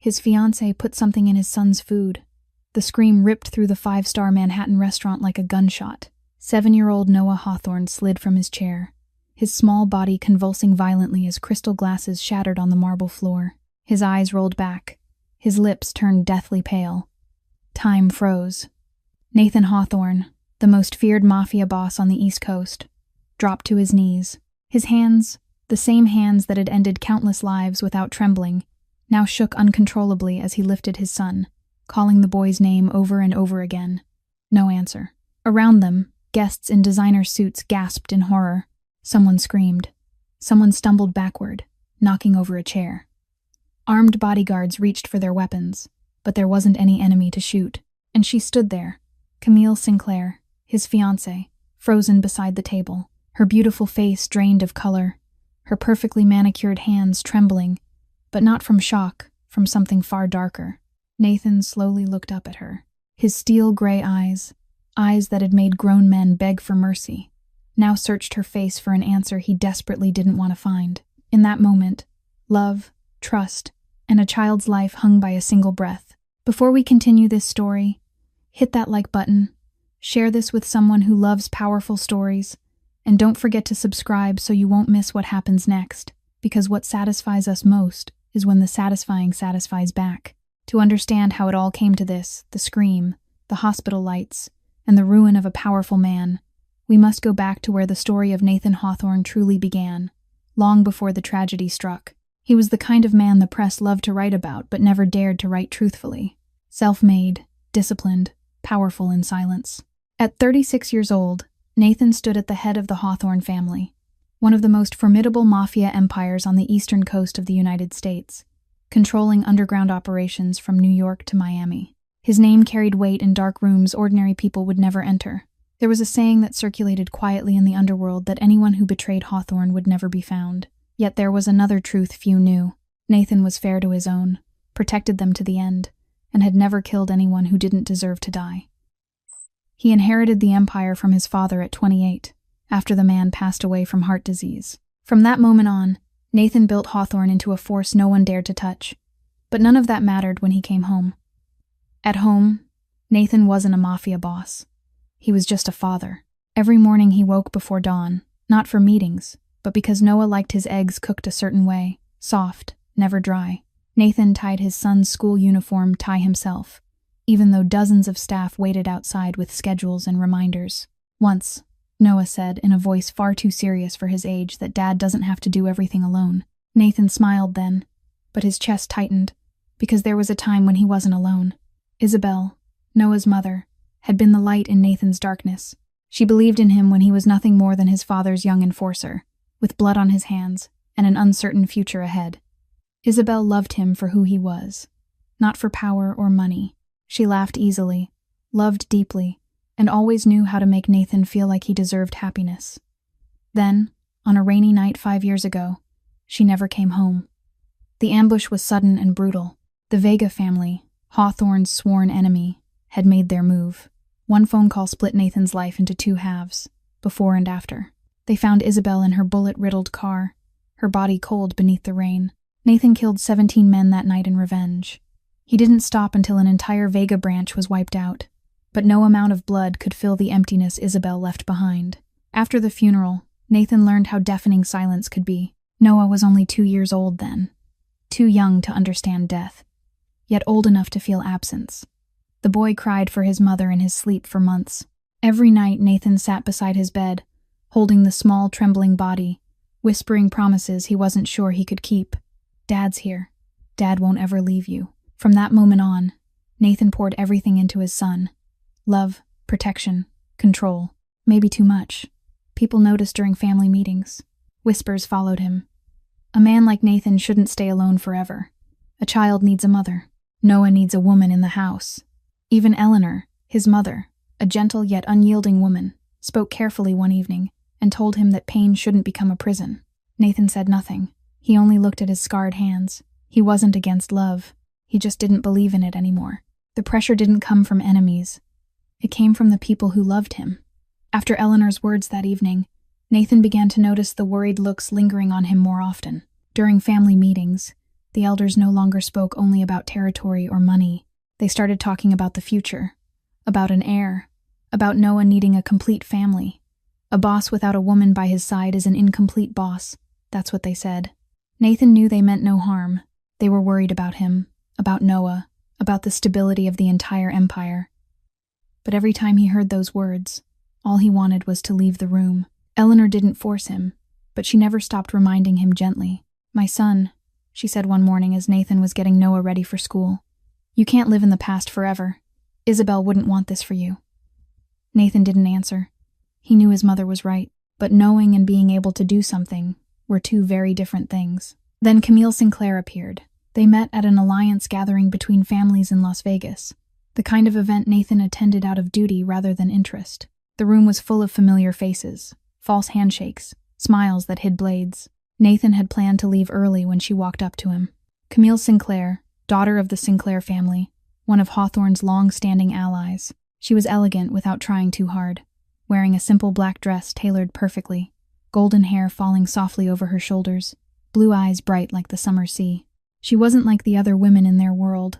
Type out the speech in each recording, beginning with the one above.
His fiancée put something in his son's food. The scream ripped through the five-star Manhattan restaurant like a gunshot. 7-year-old Noah Hawthorne slid from his chair, his small body convulsing violently as crystal glasses shattered on the marble floor. His eyes rolled back. His lips turned deathly pale. Time froze. Nathan Hawthorne, the most feared Mafia boss on the East Coast, dropped to his knees. His hands, the same hands that had ended countless lives without trembling, now shook uncontrollably as he lifted his son, calling the boy's name over and over again. No answer. Around them, guests in designer suits gasped in horror. Someone screamed. Someone stumbled backward, knocking over a chair. Armed bodyguards reached for their weapons, but there wasn't any enemy to shoot, and she stood there, Camille Sinclair, his fiancée, frozen beside the table, her beautiful face drained of color, her perfectly manicured hands trembling, but not from shock, from something far darker. Nathan slowly looked up at her. His steel-gray eyes that had made grown men beg for mercy, now searched her face for an answer he desperately didn't want to find. In that moment, love, trust, and a child's life hung by a single breath. Before we continue this story, hit that like button, share this with someone who loves powerful stories, and don't forget to subscribe so you won't miss what happens next, because what satisfies us most is when the satisfying satisfies back. To understand how it all came to this, the scream, the hospital lights, and the ruin of a powerful man, we must go back to where the story of Nathan Hawthorne truly began, long before the tragedy struck. He was the kind of man the press loved to write about but never dared to write truthfully. Self-made, disciplined, powerful in silence. At 36 years old, Nathan stood at the head of the Hawthorne family, one of the most formidable mafia empires on the eastern coast of the United States, controlling underground operations from New York to Miami. His name carried weight in dark rooms ordinary people would never enter. There was a saying that circulated quietly in the underworld that anyone who betrayed Hawthorne would never be found. Yet there was another truth few knew. Nathan was fair to his own, protected them to the end, and had never killed anyone who didn't deserve to die. He inherited the empire from his father at 28, after the man passed away from heart disease. From that moment on, Nathan built Hawthorne into a force no one dared to touch. But none of that mattered when he came home. At home, Nathan wasn't a mafia boss. He was just a father. Every morning he woke before dawn, not for meetings, but because Noah liked his eggs cooked a certain way, soft, never dry. Nathan tied his son's school uniform tie himself, even though dozens of staff waited outside with schedules and reminders. Once, Noah said, in a voice far too serious for his age, that Dad doesn't have to do everything alone. Nathan smiled then, but his chest tightened, because there was a time when he wasn't alone. Isabel, Noah's mother, had been the light in Nathan's darkness. She believed in him when he was nothing more than his father's young enforcer, with blood on his hands and an uncertain future ahead. Isabel loved him for who he was, not for power or money. She laughed easily, loved deeply, and always knew how to make Nathan feel like he deserved happiness. Then, on a rainy night 5 years ago, she never came home. The ambush was sudden and brutal. The Vega family, Hawthorne's sworn enemy, had made their move. One phone call split Nathan's life into two halves, before and after. They found Isabel in her bullet-riddled car, her body cold beneath the rain. Nathan killed 17 men that night in revenge. He didn't stop until an entire Vega branch was wiped out, but no amount of blood could fill the emptiness Isabel left behind. After the funeral, Nathan learned how deafening silence could be. Noah was only 2 years old then, too young to understand death, yet old enough to feel absence. The boy cried for his mother in his sleep for months. Every night Nathan sat beside his bed, holding the small, trembling body, whispering promises he wasn't sure he could keep. Dad's here. Dad won't ever leave you. From that moment on, Nathan poured everything into his son. Love, protection, control. Maybe too much. People noticed during family meetings. Whispers followed him. A man like Nathan shouldn't stay alone forever. A child needs a mother. Noah needs a woman in the house. Even Eleanor, his mother, a gentle yet unyielding woman, spoke carefully one evening and told him that pain shouldn't become a prison. Nathan said nothing. He only looked at his scarred hands. He wasn't against love. He just didn't believe in it anymore. The pressure didn't come from enemies. It came from the people who loved him. After Eleanor's words that evening, Nathan began to notice the worried looks lingering on him more often. During family meetings, The elders no longer spoke only about territory or money. They started talking about the future, about an heir, about Noah needing a complete family. A boss without a woman by his side is an incomplete boss. That's what they said. Nathan knew they meant no harm. They were worried about him, about Noah, about the stability of the entire empire. But every time he heard those words, all he wanted was to leave the room. Eleanor didn't force him, but she never stopped reminding him gently. "My son," she said one morning as Nathan was getting Noah ready for school, "you can't live in the past forever. Isabel wouldn't want this for you." Nathan didn't answer. He knew his mother was right, but knowing and being able to do something were two very different things. Then Camille Sinclair appeared. They met at an alliance gathering between families in Las Vegas, the kind of event Nathan attended out of duty rather than interest. The room was full of familiar faces, false handshakes, smiles that hid blades. Nathan had planned to leave early when she walked up to him. Camille Sinclair, daughter of the Sinclair family, one of Hawthorne's long-standing allies. She was elegant without trying too hard, wearing a simple black dress tailored perfectly, golden hair falling softly over her shoulders, blue eyes bright like the summer sea. She wasn't like the other women in their world,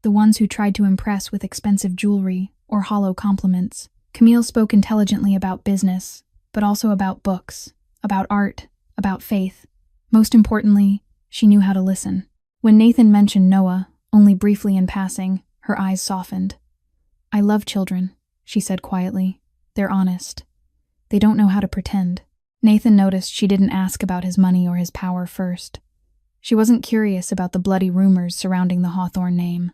the ones who tried to impress with expensive jewelry or hollow compliments. Camille spoke intelligently about business, but also about books, about art, about faith. Most importantly, she knew how to listen. When Nathan mentioned Noah, only briefly in passing, her eyes softened. "I love children," she said quietly. "They're honest. They don't know how to pretend." Nathan noticed she didn't ask about his money or his power first. She wasn't curious about the bloody rumors surrounding the Hawthorne name.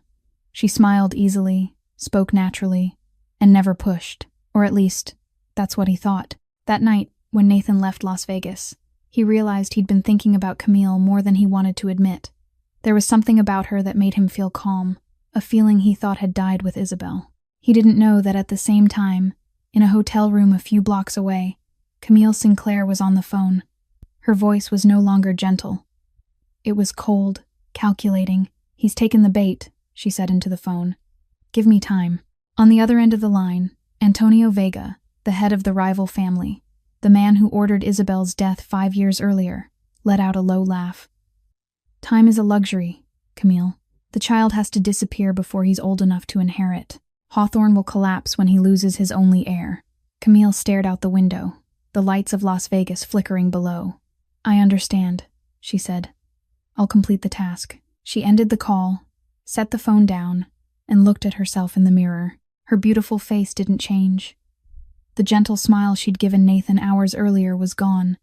She smiled easily, spoke naturally, and never pushed, or at least, that's what he thought. That night, when Nathan left Las Vegas, he realized he'd been thinking about Camille more than he wanted to admit. There was something about her that made him feel calm, a feeling he thought had died with Isabel. He didn't know that at the same time, in a hotel room a few blocks away, Camille Sinclair was on the phone. Her voice was no longer gentle. It was cold, calculating. "He's taken the bait," she said into the phone. "Give me time." On the other end of the line, Antonio Vega, the head of the rival family, the man who ordered Isabel's death 5 years earlier, let out a low laugh. "Time is a luxury, Camille. The child has to disappear before he's old enough to inherit. Hawthorne will collapse when he loses his only heir." Camille stared out the window, the lights of Las Vegas flickering below. "I understand," she said. "I'll complete the task." She ended the call, set the phone down, and looked at herself in the mirror. Her beautiful face didn't change. The gentle smile she'd given Nathan hours earlier was gone,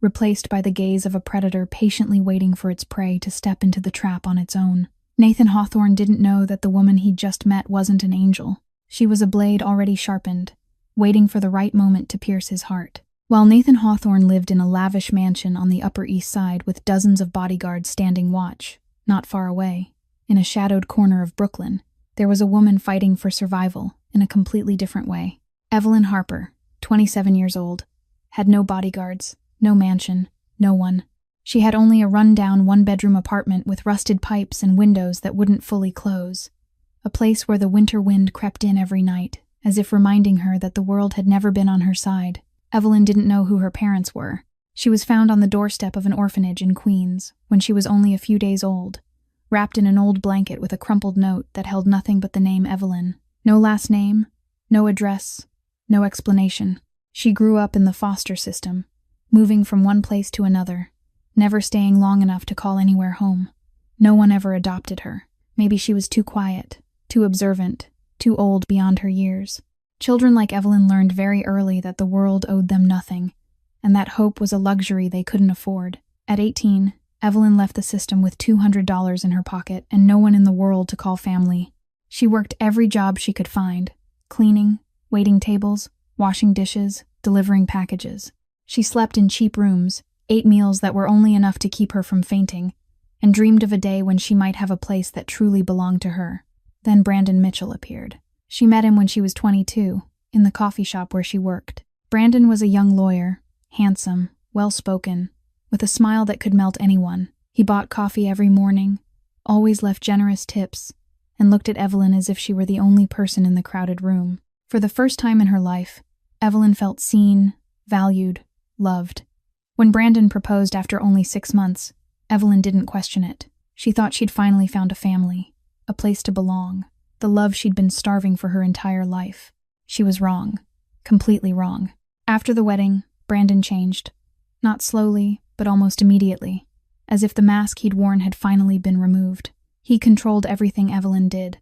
replaced by the gaze of a predator patiently waiting for its prey to step into the trap on its own. Nathan Hawthorne didn't know that the woman he'd just met wasn't an angel. She was a blade already sharpened, waiting for the right moment to pierce his heart. While Nathan Hawthorne lived in a lavish mansion on the Upper East Side with dozens of bodyguards standing watch, not far away, in a shadowed corner of Brooklyn, there was a woman fighting for survival in a completely different way. Evelyn Harper, 27 years old, had no bodyguards, no mansion, no one. She had only a run-down one-bedroom apartment with rusted pipes and windows that wouldn't fully close, a place where the winter wind crept in every night, as if reminding her that the world had never been on her side. Evelyn didn't know who her parents were. She was found on the doorstep of an orphanage in Queens when she was only a few days old, wrapped in an old blanket with a crumpled note that held nothing but the name Evelyn. No last name, no address, no explanation. She grew up in the foster system, moving from one place to another, never staying long enough to call anywhere home. No one ever adopted her. Maybe she was too quiet, too observant, too old beyond her years. Children like Evelyn learned very early that the world owed them nothing, and that hope was a luxury they couldn't afford. At 18, Evelyn left the system with $200 in her pocket and no one in the world to call family. She worked every job she could find, cleaning, waiting tables, washing dishes, delivering packages. She slept in cheap rooms, ate meals that were only enough to keep her from fainting, and dreamed of a day when she might have a place that truly belonged to her. Then Brandon Mitchell appeared. She met him when she was 22, in the coffee shop where she worked. Brandon was a young lawyer, handsome, well-spoken, with a smile that could melt anyone. He bought coffee every morning, always left generous tips, and looked at Evelyn as if she were the only person in the crowded room. For the first time in her life, Evelyn felt seen, valued, loved. When Brandon proposed after only 6 months, Evelyn didn't question it. She thought she'd finally found a family, a place to belong, the love she'd been starving for her entire life. She was wrong. Completely wrong. After the wedding, Brandon changed. Not slowly, but almost immediately, as if the mask he'd worn had finally been removed. He controlled everything Evelyn did,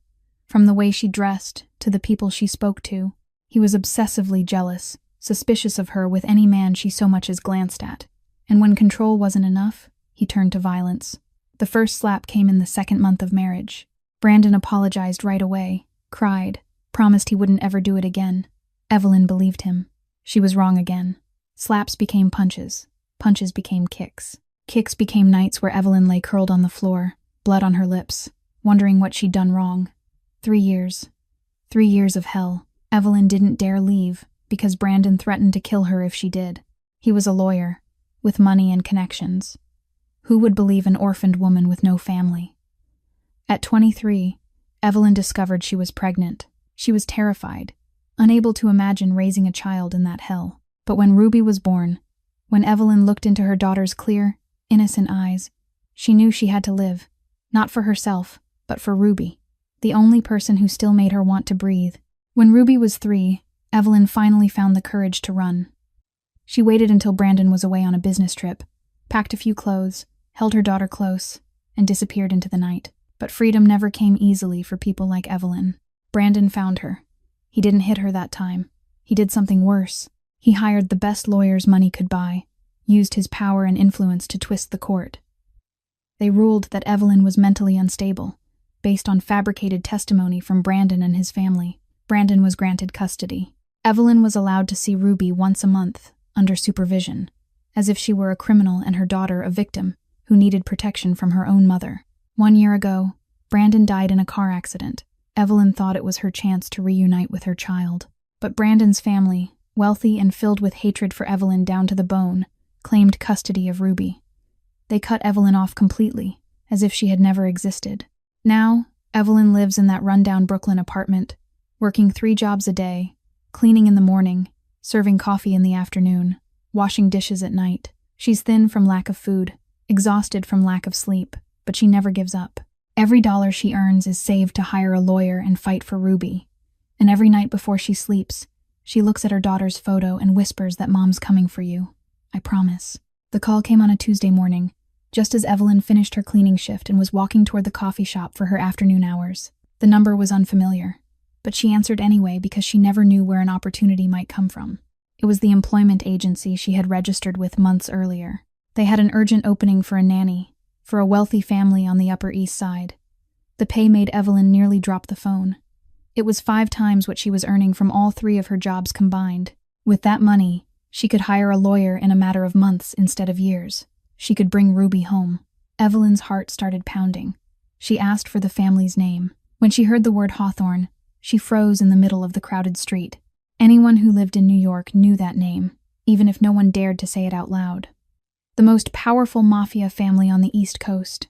from the way she dressed to the people she spoke to. He was obsessively jealous, suspicious of her with any man she so much as glanced at. And when control wasn't enough, he turned to violence. The first slap came in the second month of marriage. Brandon apologized right away, cried, promised he wouldn't ever do it again. Evelyn believed him. She was wrong again. Slaps became punches. Punches became kicks. Kicks became nights where Evelyn lay curled on the floor, blood on her lips, wondering what she'd done wrong. 3 years. 3 years of hell. Evelyn didn't dare leave because Brandon threatened to kill her if she did. He was a lawyer, with money and connections. Who would believe an orphaned woman with no family? At 23, Evelyn discovered she was pregnant. She was terrified, unable to imagine raising a child in that hell. But when Ruby was born, when Evelyn looked into her daughter's clear, innocent eyes, she knew she had to live, not for herself, but for Ruby, the only person who still made her want to breathe. When Ruby was 3, Evelyn finally found the courage to run. She waited until Brandon was away on a business trip, packed a few clothes, held her daughter close, and disappeared into the night. But freedom never came easily for people like Evelyn. Brandon found her. He didn't hit her that time. He did something worse. He hired the best lawyers money could buy, used his power and influence to twist the court. They ruled that Evelyn was mentally unstable, based on fabricated testimony from Brandon and his family. Brandon was granted custody. Evelyn was allowed to see Ruby once a month, under supervision, as if she were a criminal and her daughter a victim who needed protection from her own mother. 1 year ago, Brandon died in a car accident. Evelyn thought it was her chance to reunite with her child. But Brandon's family, wealthy and filled with hatred for Evelyn down to the bone, claimed custody of Ruby. They cut Evelyn off completely, as if she had never existed. Now, Evelyn lives in that rundown Brooklyn apartment, working 3 jobs a day, cleaning in the morning, serving coffee in the afternoon, washing dishes at night. She's thin from lack of food, exhausted from lack of sleep, but she never gives up. Every dollar she earns is saved to hire a lawyer and fight for Ruby. And every night before she sleeps, she looks at her daughter's photo and whispers that Mom's coming for you. I promise. The call came on a Tuesday morning, just as Evelyn finished her cleaning shift and was walking toward the coffee shop for her afternoon hours. The number was unfamiliar, but she answered anyway because she never knew where an opportunity might come from. It was the employment agency she had registered with months earlier. They had an urgent opening for a nanny, for a wealthy family on the Upper East Side. The pay made Evelyn nearly drop the phone. It was 5 times what she was earning from all 3 of her jobs combined. With that money, she could hire a lawyer in a matter of months instead of years. She could bring Ruby home. Evelyn's heart started pounding. She asked for the family's name. When she heard the word Hawthorne, she froze in the middle of the crowded street. Anyone who lived in New York knew that name, even if no one dared to say it out loud. The most powerful Mafia family on the East Coast.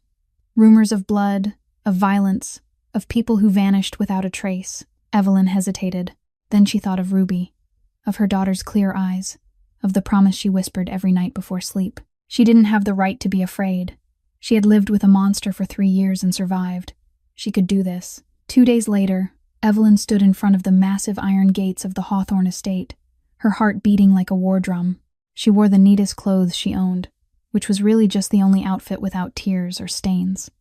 Rumors of blood, of violence, of people who vanished without a trace. Evelyn hesitated. Then she thought of Ruby, of her daughter's clear eyes, of the promise she whispered every night before sleep. She didn't have the right to be afraid. She had lived with a monster for 3 years and survived. She could do this. 2 days later, Evelyn stood in front of the massive iron gates of the Hawthorne estate, her heart beating like a war drum. She wore the neatest clothes she owned, which was really just the only outfit without tears or stains.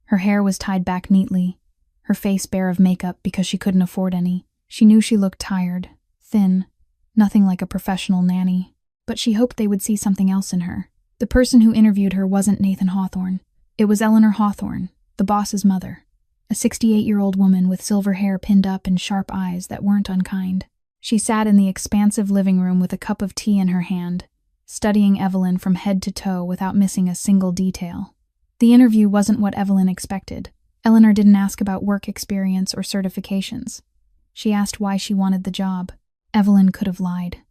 Her hair was tied back neatly, her face bare of makeup because she couldn't afford any. She knew she looked tired, thin, nothing like a professional nanny, but she hoped they would see something else in her. The person who interviewed her wasn't Nathan Hawthorne. It was Eleanor Hawthorne, the boss's mother, a 68-year-old woman with silver hair pinned up and sharp eyes that weren't unkind. She sat in the expansive living room with a cup of tea in her hand, studying Evelyn from head to toe without missing a single detail. The interview wasn't what Evelyn expected. Eleanor didn't ask about work experience or certifications. She asked why she wanted the job. Evelyn could have lied.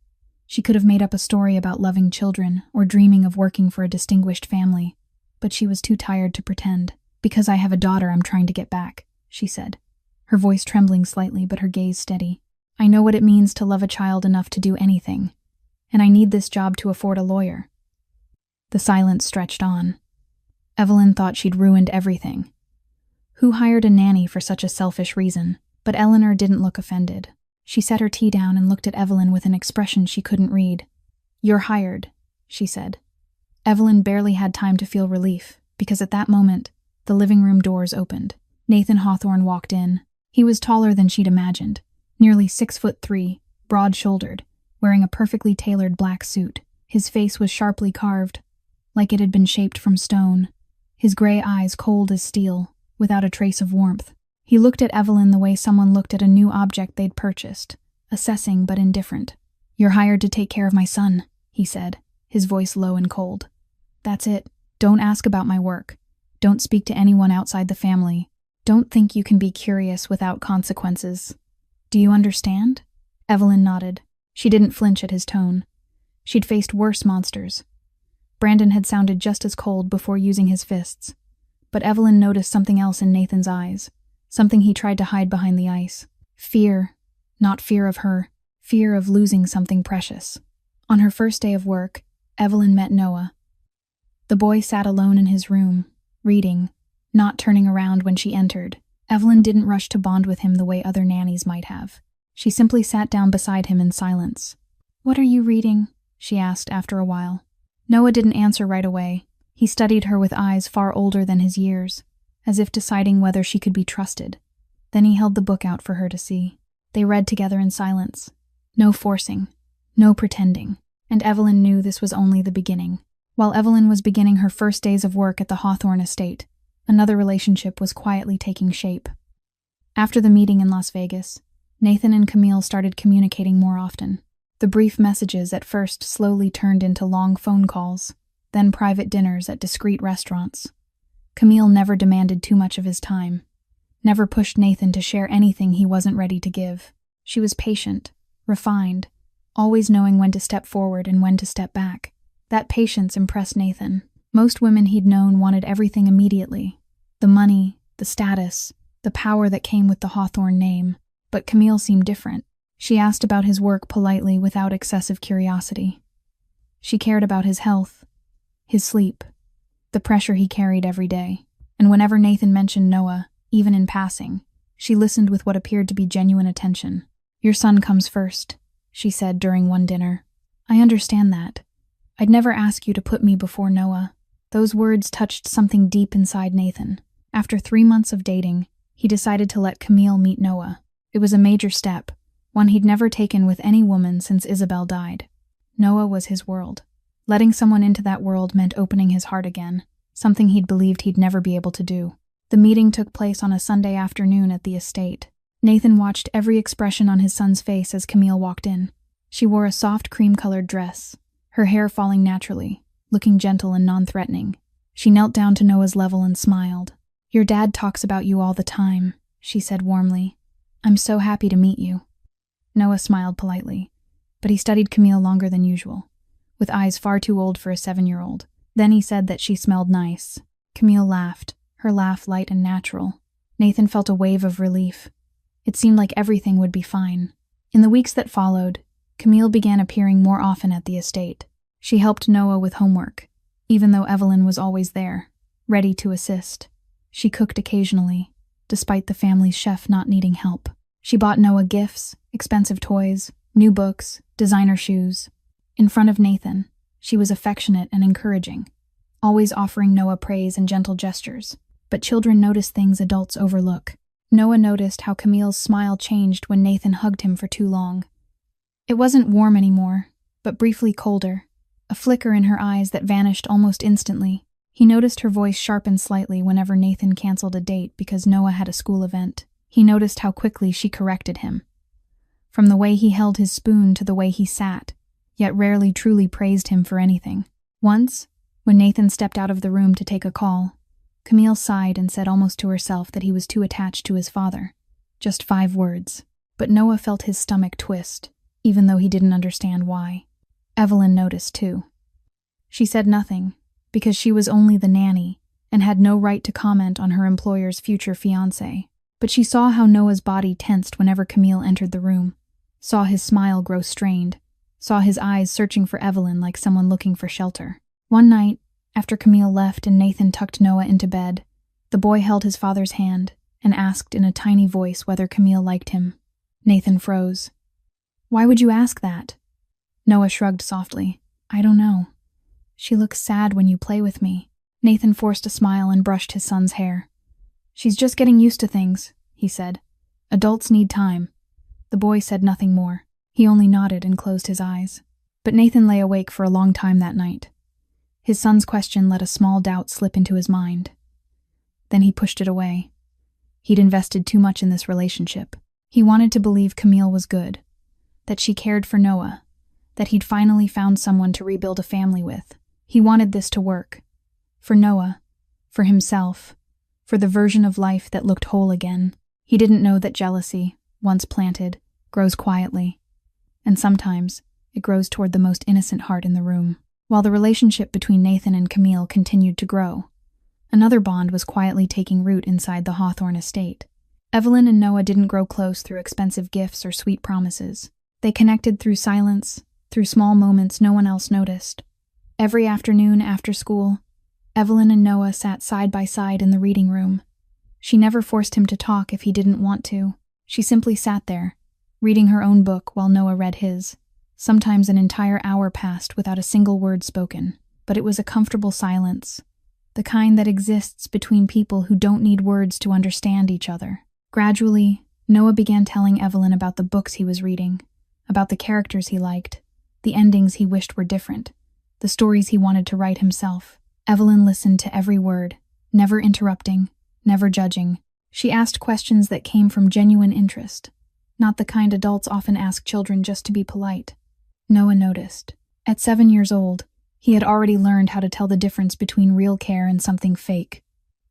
She could have made up a story about loving children or dreaming of working for a distinguished family, but she was too tired to pretend. Because I have a daughter I'm trying to get back, she said, her voice trembling slightly but her gaze steady. I know what it means to love a child enough to do anything, and I need this job to afford a lawyer. The silence stretched on. Evelyn thought she'd ruined everything. Who hired a nanny for such a selfish reason? But Eleanor didn't look offended. She set her tea down and looked at Evelyn with an expression she couldn't read. "You're hired," she said. Evelyn barely had time to feel relief, because at that moment, the living room doors opened. Nathan Hawthorne walked in. He was taller than she'd imagined, nearly 6'3", broad-shouldered, wearing a perfectly tailored black suit. His face was sharply carved, like it had been shaped from stone. His gray eyes cold as steel, without a trace of warmth. He looked at Evelyn the way someone looked at a new object they'd purchased, assessing but indifferent. "You're hired to take care of my son," he said, his voice low and cold. "That's it. Don't ask about my work. Don't speak to anyone outside the family. Don't think you can be curious without consequences. Do you understand?" Evelyn nodded. She didn't flinch at his tone. She'd faced worse monsters. Brandon had sounded just as cold before using his fists. But Evelyn noticed something else in Nathan's eyes, something he tried to hide behind the ice. Fear. Not fear of her. Fear of losing something precious. On her first day of work, Evelyn met Noah. The boy sat alone in his room, reading, not turning around when she entered. Evelyn didn't rush to bond with him the way other nannies might have. She simply sat down beside him in silence. "What are you reading?" she asked after a while. Noah didn't answer right away. He studied her with eyes far older than his years, as if deciding whether she could be trusted. Then he held the book out for her to see. They read together in silence. No forcing, no pretending, and Evelyn knew this was only the beginning. While Evelyn was beginning her first days of work at the Hawthorne estate, another relationship was quietly taking shape. After the meeting in Las Vegas, Nathan and Camille started communicating more often. The brief messages at first slowly turned into long phone calls, then private dinners at discreet restaurants. Camille never demanded too much of his time, never pushed Nathan to share anything he wasn't ready to give. She was patient, refined, always knowing when to step forward and when to step back. That patience impressed Nathan. Most women he'd known wanted everything immediately. The money, the status, the power that came with the Hawthorne name. But Camille seemed different. She asked about his work politely without excessive curiosity. She cared about his health, his sleep, the pressure he carried every day. And whenever Nathan mentioned Noah, even in passing, she listened with what appeared to be genuine attention. "Your son comes first," she said during one dinner. "I understand that. I'd never ask you to put me before Noah." Those words touched something deep inside Nathan. After 3 months of dating, he decided to let Camille meet Noah. It was a major step, one he'd never taken with any woman since Isabel died. Noah was his world. Letting someone into that world meant opening his heart again, something he'd believed he'd never be able to do. The meeting took place on a Sunday afternoon at the estate. Nathan watched every expression on his son's face as Camille walked in. She wore a soft cream-colored dress, her hair falling naturally, looking gentle and non-threatening. She knelt down to Noah's level and smiled. "Your dad talks about you all the time," she said warmly. "I'm so happy to meet you." Noah smiled politely, but he studied Camille longer than usual, with eyes far too old for a 7-year-old. Then he said that she smelled nice. Camille laughed, her laugh light and natural. Nathan felt a wave of relief. It seemed like everything would be fine. In the weeks that followed, Camille began appearing more often at the estate. She helped Noah with homework, even though Evelyn was always there, ready to assist. She cooked occasionally, despite the family's chef not needing help. She bought Noah gifts, expensive toys, new books, designer shoes. In front of Nathan, she was affectionate and encouraging, always offering Noah praise and gentle gestures. But children notice things adults overlook. Noah noticed how Camille's smile changed when Nathan hugged him for too long. It wasn't warm anymore, but briefly colder, a flicker in her eyes that vanished almost instantly. He noticed her voice sharpen slightly whenever Nathan canceled a date because Noah had a school event. He noticed how quickly she corrected him. From the way he held his spoon to the way he sat, yet rarely truly praised him for anything. Once, when Nathan stepped out of the room to take a call, Camille sighed and said almost to herself that he was too attached to his father. Just 5 words. But Noah felt his stomach twist, even though he didn't understand why. Evelyn noticed too. She said nothing, because she was only the nanny and had no right to comment on her employer's future fiancé. But she saw how Noah's body tensed whenever Camille entered the room, saw his smile grow strained, saw his eyes searching for Evelyn like someone looking for shelter. One night, After Camille left and Nathan tucked Noah into bed, the boy held his father's hand and asked in a tiny voice whether Camille liked him. Nathan froze. "Why would you ask that?" Noah shrugged softly. "I don't know. She looks sad when you play with me." Nathan forced a smile and brushed his son's hair. "She's just getting used to things," he said. "Adults need time." The boy said nothing more. He only nodded and closed his eyes. But Nathan lay awake for a long time that night. His son's question let a small doubt slip into his mind. Then he pushed it away. He'd invested too much in this relationship. He wanted to believe Camille was good, that she cared for Noah, that he'd finally found someone to rebuild a family with. He wanted this to work. For Noah, for himself, for the version of life that looked whole again. He didn't know that jealousy, once planted, grows quietly. And sometimes, it grows toward the most innocent heart in the room. While the relationship between Nathan and Camille continued to grow, another bond was quietly taking root inside the Hawthorne estate. Evelyn and Noah didn't grow close through expensive gifts or sweet promises. They connected through silence, through small moments no one else noticed. Every afternoon after school, Evelyn and Noah sat side by side in the reading room. She never forced him to talk if he didn't want to. She simply sat there, reading her own book while Noah read his. Sometimes an entire hour passed without a single word spoken, but it was a comfortable silence, the kind that exists between people who don't need words to understand each other. Gradually, Noah began telling Evelyn about the books he was reading, about the characters he liked, the endings he wished were different, the stories he wanted to write himself. Evelyn listened to every word, never interrupting, never judging. She asked questions that came from genuine interest, not the kind adults often ask children just to be polite. Noah noticed. At 7 years old, he had already learned how to tell the difference between real care and something fake.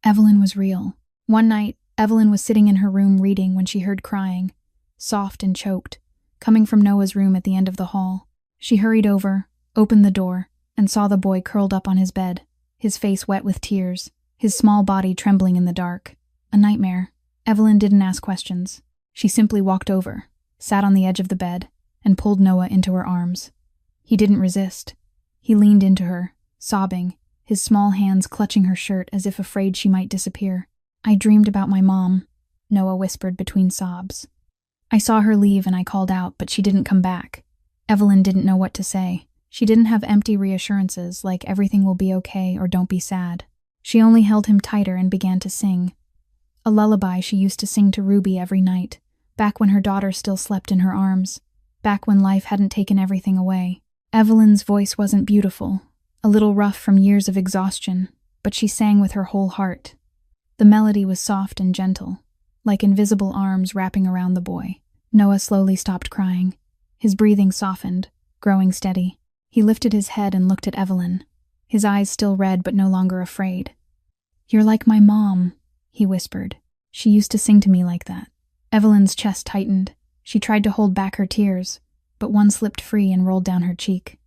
Evelyn was real. One night, Evelyn was sitting in her room reading when she heard crying, soft and choked, coming from Noah's room at the end of the hall. She hurried over, opened the door, and saw the boy curled up on his bed, his face wet with tears, his small body trembling in the dark. A nightmare. Evelyn didn't ask questions. She simply walked over, sat on the edge of the bed, and pulled Noah into her arms. He didn't resist. He leaned into her, sobbing, his small hands clutching her shirt as if afraid she might disappear. "I dreamed about my mom," Noah whispered between sobs. "I saw her leave and I called out, but she didn't come back." Evelyn didn't know what to say. She didn't have empty reassurances like everything will be okay or don't be sad. She only held him tighter and began to sing. A lullaby she used to sing to Ruby every night, back when her daughter still slept in her arms, back when life hadn't taken everything away. Evelyn's voice wasn't beautiful, a little rough from years of exhaustion, but she sang with her whole heart. The melody was soft and gentle, like invisible arms wrapping around the boy. Noah slowly stopped crying. His breathing softened, growing steady. He lifted his head and looked at Evelyn, his eyes still red but no longer afraid. "You're like my mom," he whispered. "She used to sing to me like that." Evelyn's chest tightened. She tried to hold back her tears, but one slipped free and rolled down her cheek.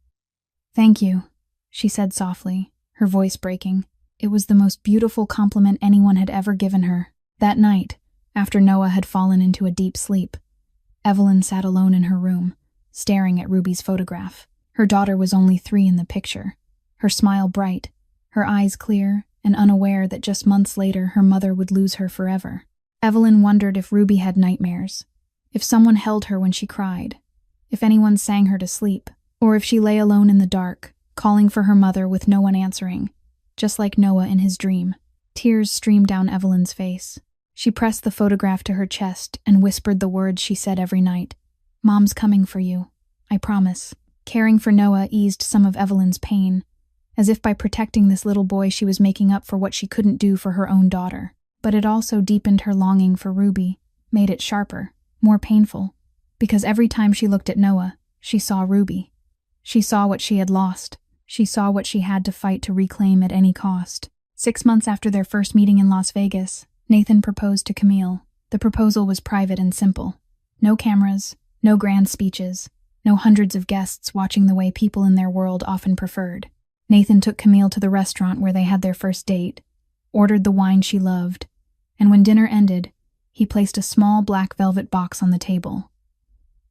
"Thank you," she said softly, her voice breaking. It was the most beautiful compliment anyone had ever given her. That night, after Noah had fallen into a deep sleep, Evelyn sat alone in her room, staring at Ruby's photograph. Her daughter was only 3 in the picture, her smile bright, her eyes clear, and unaware that just months later her mother would lose her forever. Evelyn wondered if Ruby had nightmares, if someone held her when she cried, if anyone sang her to sleep, or if she lay alone in the dark, calling for her mother with no one answering, just like Noah in his dream. Tears streamed down Evelyn's face. She pressed the photograph to her chest and whispered the words she said every night. "Mom's coming for you, I promise." Caring for Noah eased some of Evelyn's pain, as if by protecting this little boy she was making up for what she couldn't do for her own daughter. But it also deepened her longing for Ruby, made it sharper, more painful, because every time she looked at Noah, she saw Ruby. She saw what she had lost. She saw what she had to fight to reclaim at any cost. 6 months after their first meeting in Las Vegas, Nathan proposed to Camille. The proposal was private and simple. No cameras, no grand speeches, no hundreds of guests watching the way people in their world often preferred. Nathan took Camille to the restaurant where they had their first date, ordered the wine she loved, and when dinner ended, he placed a small black velvet box on the table.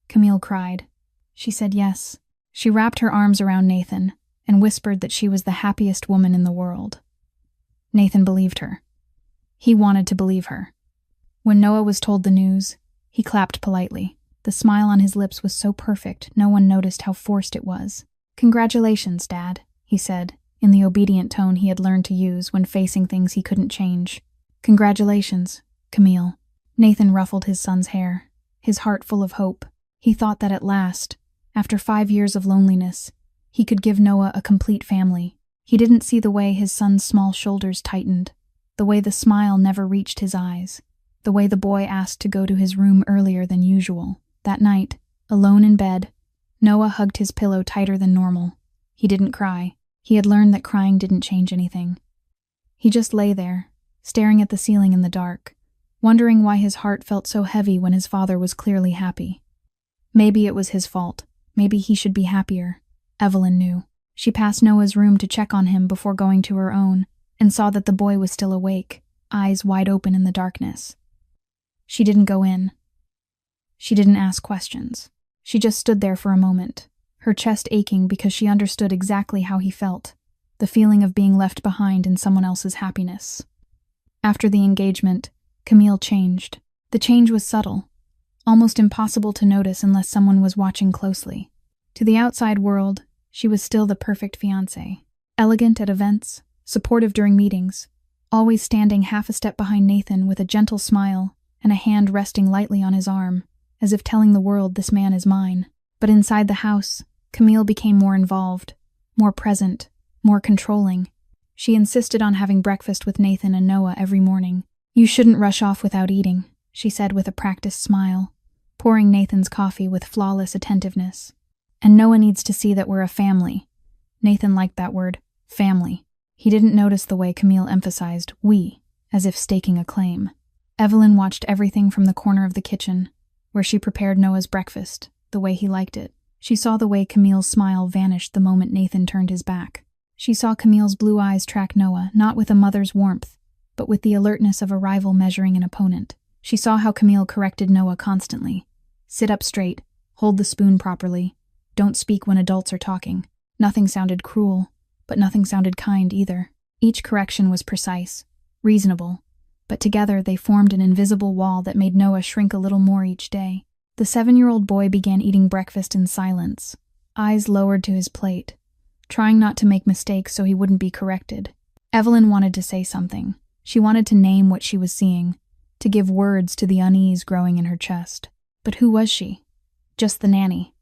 Camille cried. She said yes. She wrapped her arms around Nathan, and whispered that she was the happiest woman in the world. Nathan believed her. He wanted to believe her. When Noah was told the news, he clapped politely. The smile on his lips was so perfect, no one noticed how forced it was. "Congratulations, Dad," he said, in the obedient tone he had learned to use when facing things he couldn't change. "Congratulations, Camille." Nathan ruffled his son's hair, his heart full of hope. He thought that at last, after 5 years of loneliness, he could give Noah a complete family. He didn't see the way his son's small shoulders tightened, the way the smile never reached his eyes, the way the boy asked to go to his room earlier than usual. That night, alone in bed, Noah hugged his pillow tighter than normal. He didn't cry. He had learned that crying didn't change anything. He just lay there, staring at the ceiling in the dark, wondering why his heart felt so heavy when his father was clearly happy. Maybe it was his fault. Maybe he should be happier. Evelyn knew. She passed Noah's room to check on him before going to her own, and saw that the boy was still awake, eyes wide open in the darkness. She didn't go in. She didn't ask questions. She just stood there for a moment, her chest aching because she understood exactly how he felt, the feeling of being left behind in someone else's happiness. After the engagement, Camille changed. The change was subtle, almost impossible to notice unless someone was watching closely. To the outside world, she was still the perfect fiancée, elegant at events, supportive during meetings, always standing half a step behind Nathan with a gentle smile and a hand resting lightly on his arm, as if telling the world, "This man is mine." But inside the house, Camille became more involved, more present, more controlling. She insisted on having breakfast with Nathan and Noah every morning. "You shouldn't rush off without eating," she said with a practiced smile, pouring Nathan's coffee with flawless attentiveness. "And Noah needs to see that we're a family." Nathan liked that word, family. He didn't notice the way Camille emphasized "we," as if staking a claim. Evelyn watched everything from the corner of the kitchen, where she prepared Noah's breakfast, the way he liked it. She saw the way Camille's smile vanished the moment Nathan turned his back. She saw Camille's blue eyes track Noah, not with a mother's warmth, but with the alertness of a rival measuring an opponent. She saw how Camille corrected Noah constantly. "Sit up straight, hold the spoon properly, don't speak when adults are talking." Nothing sounded cruel, but nothing sounded kind either. Each correction was precise, reasonable, but together they formed an invisible wall that made Noah shrink a little more each day. The 7-year-old boy began eating breakfast in silence, eyes lowered to his plate, trying not to make mistakes so he wouldn't be corrected. Evelyn wanted to say something. She wanted to name what she was seeing, to give words to the unease growing in her chest. But who was she? Just the nanny,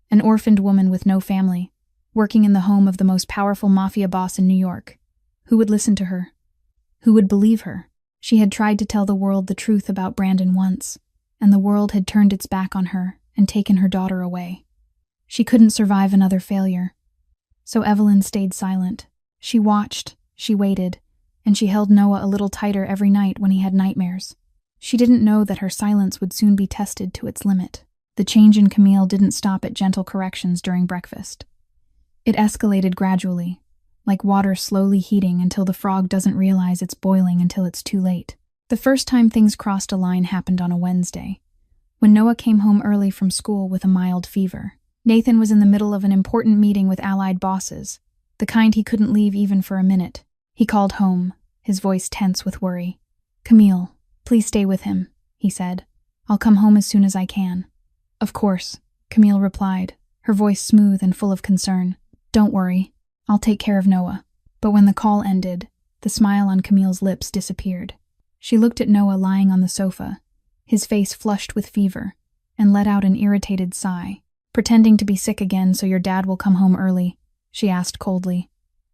an orphaned woman with no family, working in the home of the most powerful Mafia boss in New York. Who would listen to her? Who would believe her? She had tried to tell the world the truth about Brandon once, and the world had turned its back on her and taken her daughter away. She couldn't survive another failure. So Evelyn stayed silent. She watched, she waited, and she held Noah a little tighter every night when he had nightmares. She didn't know that her silence would soon be tested to its limit. The change in Camille didn't stop at gentle corrections during breakfast. It escalated gradually, like water slowly heating until the frog doesn't realize it's boiling until it's too late. The first time things crossed a line happened on a Wednesday, when Noah came home early from school with a mild fever. Nathan was in the middle of an important meeting with allied bosses, the kind he couldn't leave even for a minute. He called home, his voice tense with worry. "Camille, please stay with him," he said. "I'll come home as soon as I can." "Of course," Camille replied, her voice smooth and full of concern. "Don't worry. I'll take care of Noah." But when the call ended, the smile on Camille's lips disappeared. She looked at Noah lying on the sofa, his face flushed with fever, and let out an irritated sigh. "Pretending to be sick again so your dad will come home early?" she asked coldly.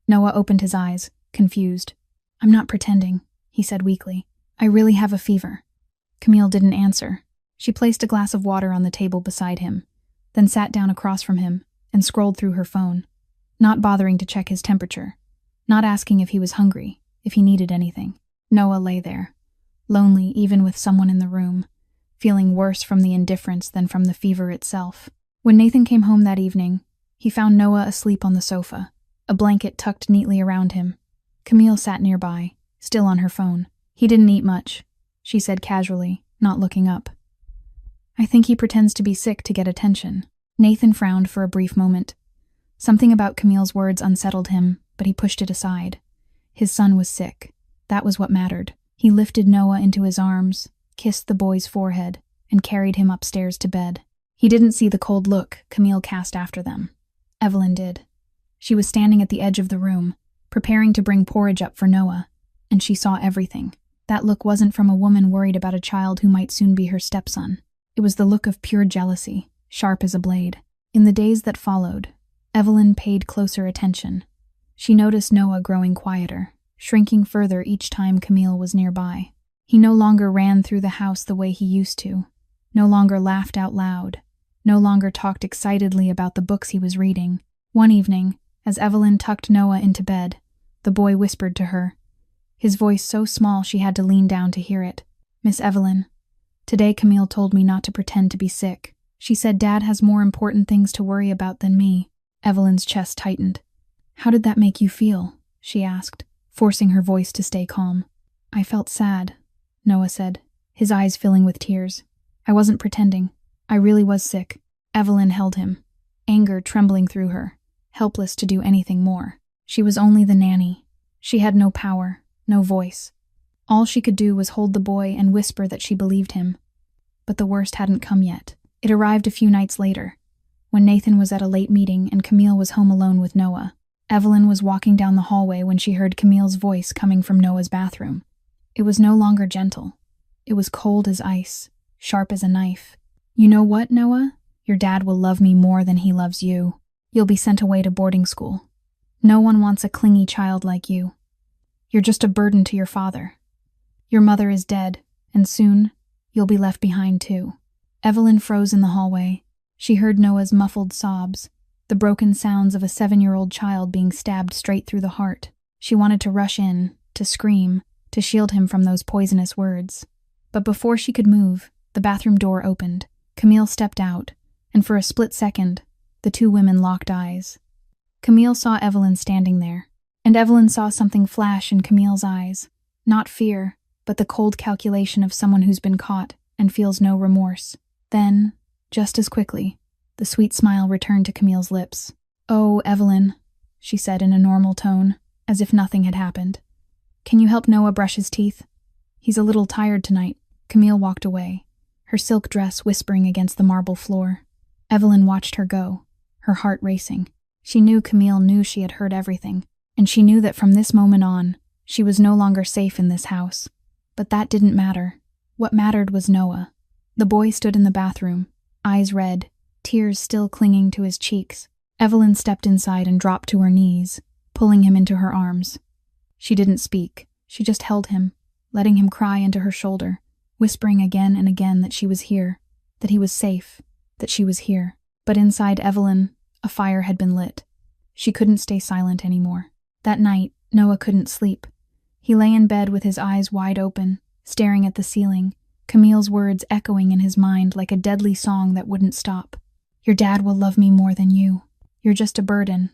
Noah opened his eyes, confused. "I'm not pretending," he said weakly. "I really have a fever." Camille didn't answer. She placed a glass of water on the table beside him, then sat down across from him and scrolled through her phone, not bothering to check his temperature, not asking if he was hungry, if he needed anything. Noah lay there, lonely even with someone in the room, feeling worse from the indifference than from the fever itself. When Nathan came home that evening, he found Noah asleep on the sofa, a blanket tucked neatly around him. Camille sat nearby, still on her phone. "He didn't eat much," she said casually, not looking up. "I think he pretends to be sick to get attention." Nathan frowned for a brief moment. Something about Camille's words unsettled him, but he pushed it aside. His son was sick. That was what mattered. He lifted Noah into his arms, kissed the boy's forehead, and carried him upstairs to bed. He didn't see the cold look Camille cast after them. Evelyn did. She was standing at the edge of the room, preparing to bring porridge up for Noah, and she saw everything. That look wasn't from a woman worried about a child who might soon be her stepson. It was the look of pure jealousy, sharp as a blade. In the days that followed, Evelyn paid closer attention. She noticed Noah growing quieter, shrinking further each time Camille was nearby. He no longer ran through the house the way he used to, no longer laughed out loud, no longer talked excitedly about the books he was reading. One evening, as Evelyn tucked Noah into bed, the boy whispered to her, his voice so small she had to lean down to hear it. "Miss Evelyn, today Camille told me not to pretend to be sick. She said Dad has more important things to worry about than me." Evelyn's chest tightened. "How did that make you feel?" she asked, forcing her voice to stay calm. "I felt sad," Noah said, his eyes filling with tears. "I wasn't pretending. I really was sick." Evelyn held him, anger trembling through her, helpless to do anything more. She was only the nanny. She had no power, no voice. All she could do was hold the boy and whisper that she believed him. But the worst hadn't come yet. It arrived a few nights later, when Nathan was at a late meeting and Camille was home alone with Noah. Evelyn was walking down the hallway when she heard Camille's voice coming from Noah's bathroom. It was no longer gentle. It was cold as ice, sharp as a knife. "You know what, Noah? Your dad will love me more than he loves you. You'll be sent away to boarding school. No one wants a clingy child like you. You're just a burden to your father. Your mother is dead, and soon, you'll be left behind too." Evelyn froze in the hallway. She heard Noah's muffled sobs, the broken sounds of a 7-year-old child being stabbed straight through the heart. She wanted to rush in, to scream, to shield him from those poisonous words. But before she could move, the bathroom door opened. Camille stepped out, and for a split second, the two women locked eyes. Camille saw Evelyn standing there, and Evelyn saw something flash in Camille's eyes. Not fear, but the cold calculation of someone who's been caught and feels no remorse. Then, just as quickly, the sweet smile returned to Camille's lips. "Oh, Evelyn," she said in a normal tone, as if nothing had happened. "Can you help Noah brush his teeth? He's a little tired tonight." Camille walked away, her silk dress whispering against the marble floor. Evelyn watched her go, her heart racing. She knew Camille knew she had heard everything, and she knew that from this moment on, she was no longer safe in this house. But that didn't matter. What mattered was Noah. The boy stood in the bathroom, eyes red, tears still clinging to his cheeks. Evelyn stepped inside and dropped to her knees, pulling him into her arms. She didn't speak. She just held him, letting him cry into her shoulder, whispering again and again that she was here, that he was safe, that she was here. But inside Evelyn, a fire had been lit. She couldn't stay silent anymore. That night, Noah couldn't sleep. He lay in bed with his eyes wide open, staring at the ceiling, Camille's words echoing in his mind like a deadly song that wouldn't stop. "Your dad will love me more than you. You're just a burden.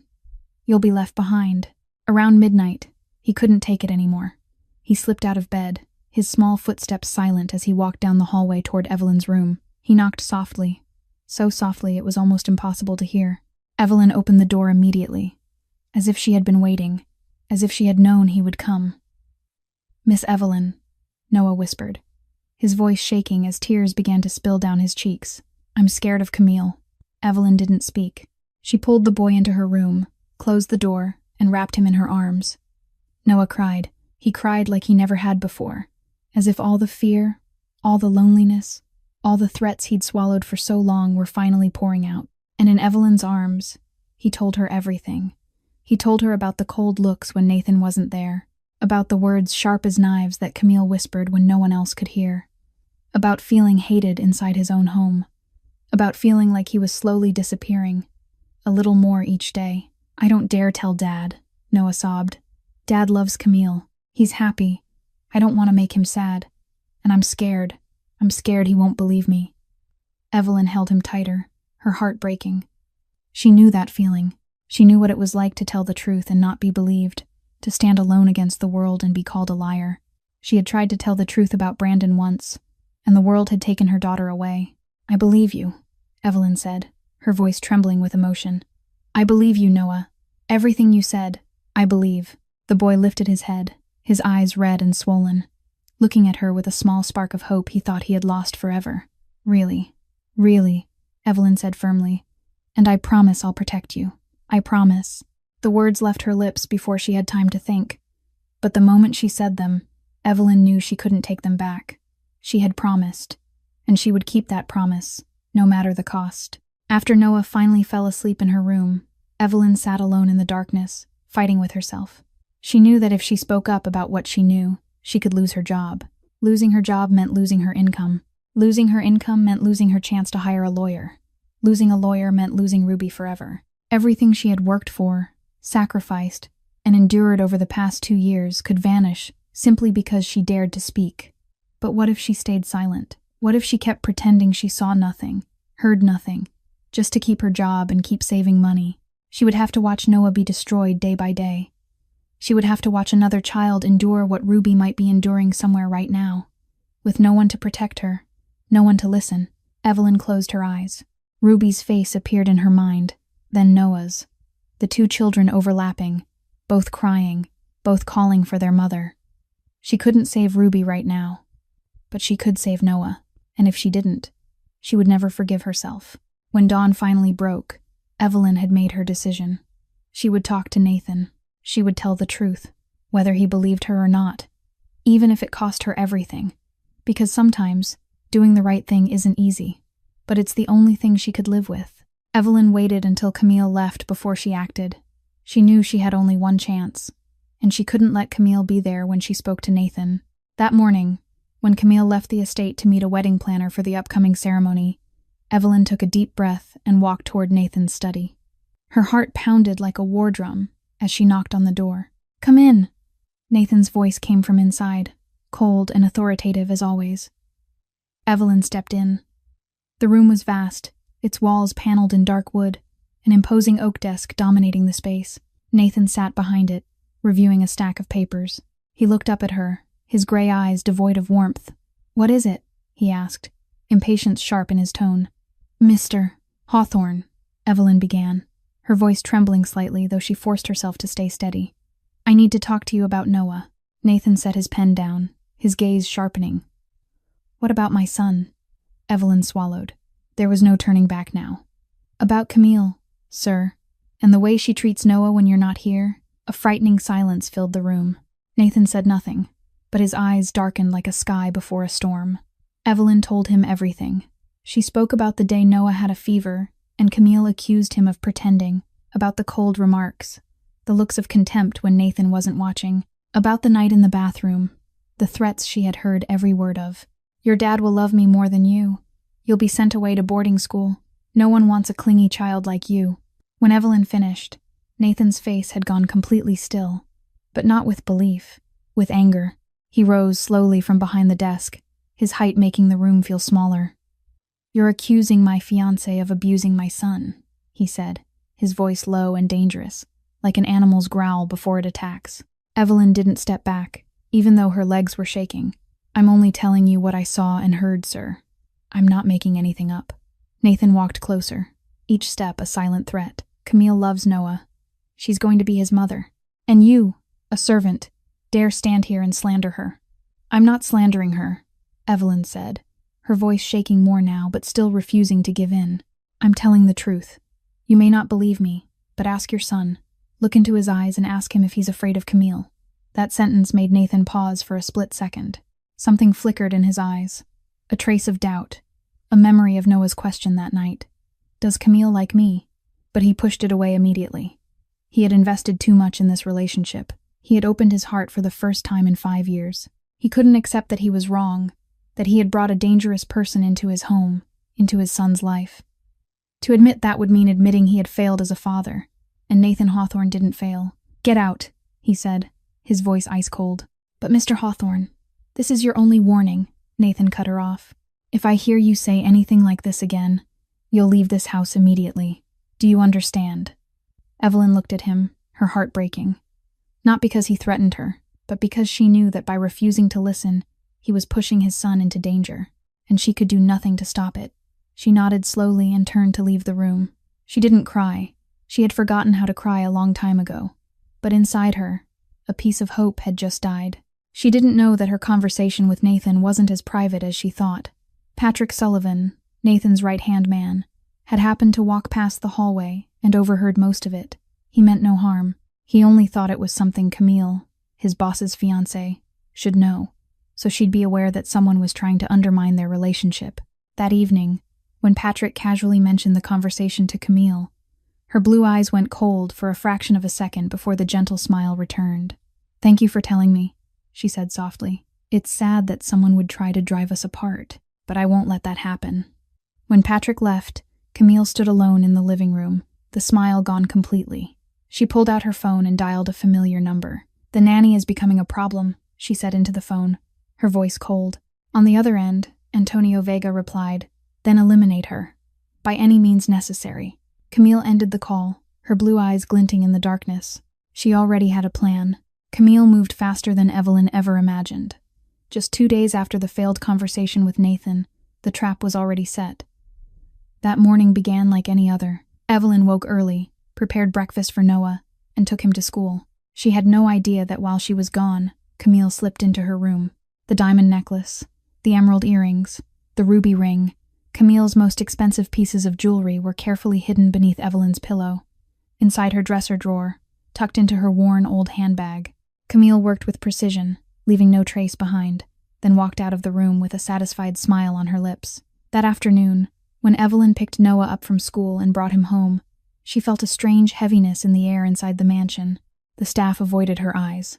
You'll be left behind." Around midnight, he couldn't take it anymore. He slipped out of bed, his small footsteps silent as he walked down the hallway toward Evelyn's room. He knocked softly, so softly it was almost impossible to hear. Evelyn opened the door immediately, as if she had been waiting, as if she had known he would come. "Miss Evelyn," Noah whispered, his voice shaking as tears began to spill down his cheeks. "I'm scared of Camille." Evelyn didn't speak. She pulled the boy into her room, closed the door, and wrapped him in her arms. Noah cried. He cried like he never had before, as if all the fear, all the loneliness, all the threats he'd swallowed for so long were finally pouring out. And in Evelyn's arms, he told her everything. He told her about the cold looks when Nathan wasn't there, about the words sharp as knives that Camille whispered when no one else could hear, about feeling hated inside his own home, about feeling like he was slowly disappearing, a little more each day. "I don't dare tell Dad," Noah sobbed. "Dad loves Camille. He's happy. I don't want to make him sad. And I'm scared. I'm scared he won't believe me." Evelyn held him tighter, her heart breaking. She knew that feeling. She knew what it was like to tell the truth and not be believed, to stand alone against the world and be called a liar. She had tried to tell the truth about Brandon once, and the world had taken her daughter away. "I believe you," Evelyn said, her voice trembling with emotion. I believe you, Noah. Everything you said, I believe. The boy lifted his head, his eyes red and swollen, looking at her with a small spark of hope he thought he had lost forever. Really, really, Evelyn said firmly. And I promise I'll protect you. I promise. The words left her lips before she had time to think. But the moment she said them, Evelyn knew she couldn't take them back. She had promised, and she would keep that promise, no matter the cost. After Noah finally fell asleep in her room, Evelyn sat alone in the darkness, fighting with herself. She knew that if she spoke up about what she knew, she could lose her job. Losing her job meant losing her income. Losing her income meant losing her chance to hire a lawyer. Losing a lawyer meant losing Ruby forever. Everything she had worked for, sacrificed, and endured over the past 2 years could vanish simply because she dared to speak. But what if she stayed silent? What if she kept pretending she saw nothing, heard nothing, just to keep her job and keep saving money? She would have to watch Noah be destroyed day by day. She would have to watch another child endure what Ruby might be enduring somewhere right now. With no one to protect her, no one to listen, Evelyn closed her eyes. Ruby's face appeared in her mind, then Noah's. The 2 children overlapping, both crying, both calling for their mother. She couldn't save Ruby right now, but she could save Noah, and if she didn't, she would never forgive herself. When dawn finally broke, Evelyn had made her decision. She would talk to Nathan. She would tell the truth, whether he believed her or not, even if it cost her everything. Because sometimes, doing the right thing isn't easy, but it's the only thing she could live with. Evelyn waited until Camille left before she acted. She knew she had only one chance, and she couldn't let Camille be there when she spoke to Nathan. That morning, when Camille left the estate to meet a wedding planner for the upcoming ceremony, Evelyn took a deep breath and walked toward Nathan's study. Her heart pounded like a war drum as she knocked on the door. "Come in." Nathan's voice came from inside, cold and authoritative as always. Evelyn stepped in. The room was vast, its walls paneled in dark wood, an imposing oak desk dominating the space. Nathan sat behind it, reviewing a stack of papers. He looked up at her, his gray eyes devoid of warmth. "What is it?" he asked, impatience sharp in his tone. "Mr. Hawthorne," Evelyn began, her voice trembling slightly, though she forced herself to stay steady. "I need to talk to you about Noah." Nathan set his pen down, his gaze sharpening. "What about my son?" Evelyn swallowed. There was no turning back now. "About Camille, sir, and the way she treats Noah when you're not here." A frightening silence filled the room. Nathan said nothing, but his eyes darkened like a sky before a storm. Evelyn told him everything. She spoke about the day Noah had a fever, and Camille accused him of pretending, about the cold remarks, the looks of contempt when Nathan wasn't watching, about the night in the bathroom, the threats she had heard every word of. "Your dad will love me more than you. You'll be sent away to boarding school. No one wants a clingy child like you." When Evelyn finished, Nathan's face had gone completely still, but not with belief, with anger. He rose slowly from behind the desk, his height making the room feel smaller. "You're accusing my fiancée of abusing my son," he said, his voice low and dangerous, like an animal's growl before it attacks. Evelyn didn't step back, even though her legs were shaking. "I'm only telling you what I saw and heard, sir. I'm not making anything up." Nathan walked closer, each step a silent threat. "Camille loves Noah. She's going to be his mother. And you, a servant, dare stand here and slander her." "I'm not slandering her," Evelyn said, her voice shaking more now but still refusing to give in. "I'm telling the truth. You may not believe me, but ask your son. Look into his eyes and ask him if he's afraid of Camille." That sentence made Nathan pause for a split second. Something flickered in his eyes, a trace of doubt, a memory of Noah's question that night. "Does Camille like me?" But he pushed it away immediately. He had invested too much in this relationship. He had opened his heart for the first time in 5 years. He couldn't accept that he was wrong, that he had brought a dangerous person into his home, into his son's life. To admit that would mean admitting he had failed as a father, and Nathan Hawthorne didn't fail. "Get out," he said, his voice ice cold. "But Mr. Hawthorne, this is your only warning," Nathan cut her off. "If I hear you say anything like this again, you'll leave this house immediately. Do you understand?" Evelyn looked at him, her heart breaking. Not because he threatened her, but because she knew that by refusing to listen, he was pushing his son into danger, and she could do nothing to stop it. She nodded slowly and turned to leave the room. She didn't cry, She had forgotten how to cry a long time ago, but inside her, a piece of hope had just died. She didn't know that her conversation with Nathan wasn't as private as she thought. Patrick Sullivan, Nathan's right-hand man, had happened to walk past the hallway and overheard most of it. He meant no harm. He only thought it was something Camille, his boss's fiancée, should know, so she'd be aware that someone was trying to undermine their relationship. That evening, when Patrick casually mentioned the conversation to Camille, her blue eyes went cold for a fraction of a second before the gentle smile returned. "Thank you for telling me," she said softly. "It's sad that someone would try to drive us apart, but I won't let that happen." When Patrick left, Camille stood alone in the living room, the smile gone completely. She pulled out her phone and dialed a familiar number. "The nanny is becoming a problem," she said into the phone, her voice cold. On the other end, Antonio Vega replied, "Then eliminate her, by any means necessary." Camille ended the call, her blue eyes glinting in the darkness. She already had a plan. Camille moved faster than Evelyn ever imagined. Just 2 days after the failed conversation with Nathan, the trap was already set. That morning began like any other. Evelyn woke early, prepared breakfast for Noah, and took him to school. She had no idea that while she was gone, Camille slipped into her room. The diamond necklace, the emerald earrings, the ruby ring, Camille's most expensive pieces of jewelry were carefully hidden beneath Evelyn's pillow. Inside her dresser drawer, tucked into her worn old handbag, Camille worked with precision, leaving no trace behind, then walked out of the room with a satisfied smile on her lips. That afternoon, when Evelyn picked Noah up from school and brought him home, she felt a strange heaviness in the air inside the mansion. The staff avoided her eyes.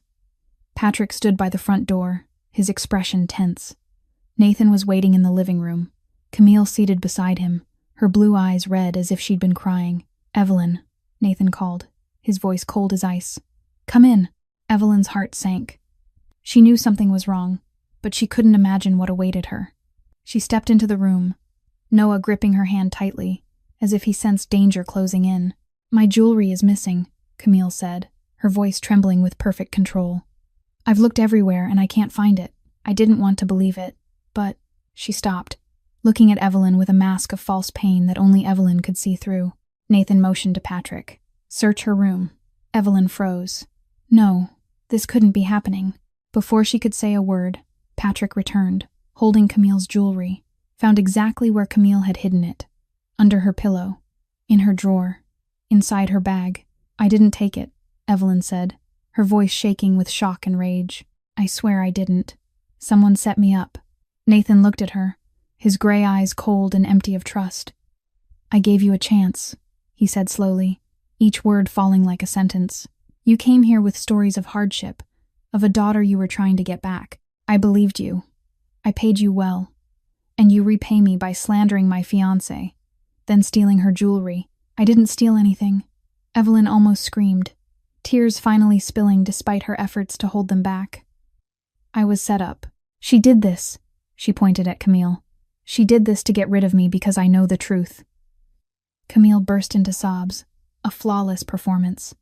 Patrick stood by the front door, his expression tense. Nathan was waiting in the living room, Camille seated beside him, her blue eyes red as if she'd been crying. "Evelyn," Nathan called, his voice cold as ice. "Come in." Evelyn's heart sank. She knew something was wrong, but she couldn't imagine what awaited her. She stepped into the room, Noah gripping her hand tightly, as if he sensed danger closing in. "My jewelry is missing," Camille said, her voice trembling with perfect control. "I've looked everywhere and I can't find it. I didn't want to believe it, but..." She stopped, looking at Evelyn with a mask of false pain that only Evelyn could see through. Nathan motioned to Patrick. "Search her room." Evelyn froze. No, this couldn't be happening. Before she could say a word, Patrick returned, holding Camille's jewelry, found exactly where Camille had hidden it. Under her pillow, in her drawer, inside her bag. "I didn't take it," Evelyn said, her voice shaking with shock and rage. "I swear I didn't. Someone set me up." Nathan looked at her, his gray eyes cold and empty of trust. "I gave you a chance," he said slowly, each word falling like a sentence. "You came here with stories of hardship, of a daughter you were trying to get back. I believed you. I paid you well. And you repay me by slandering my fiancée, then stealing her jewelry. I didn't steal anything." Evelyn almost screamed, tears finally spilling despite her efforts to hold them back. "I was set up. She did this," she pointed at Camille. "She did this to get rid of me because I know the truth." Camille burst into sobs, a flawless performance.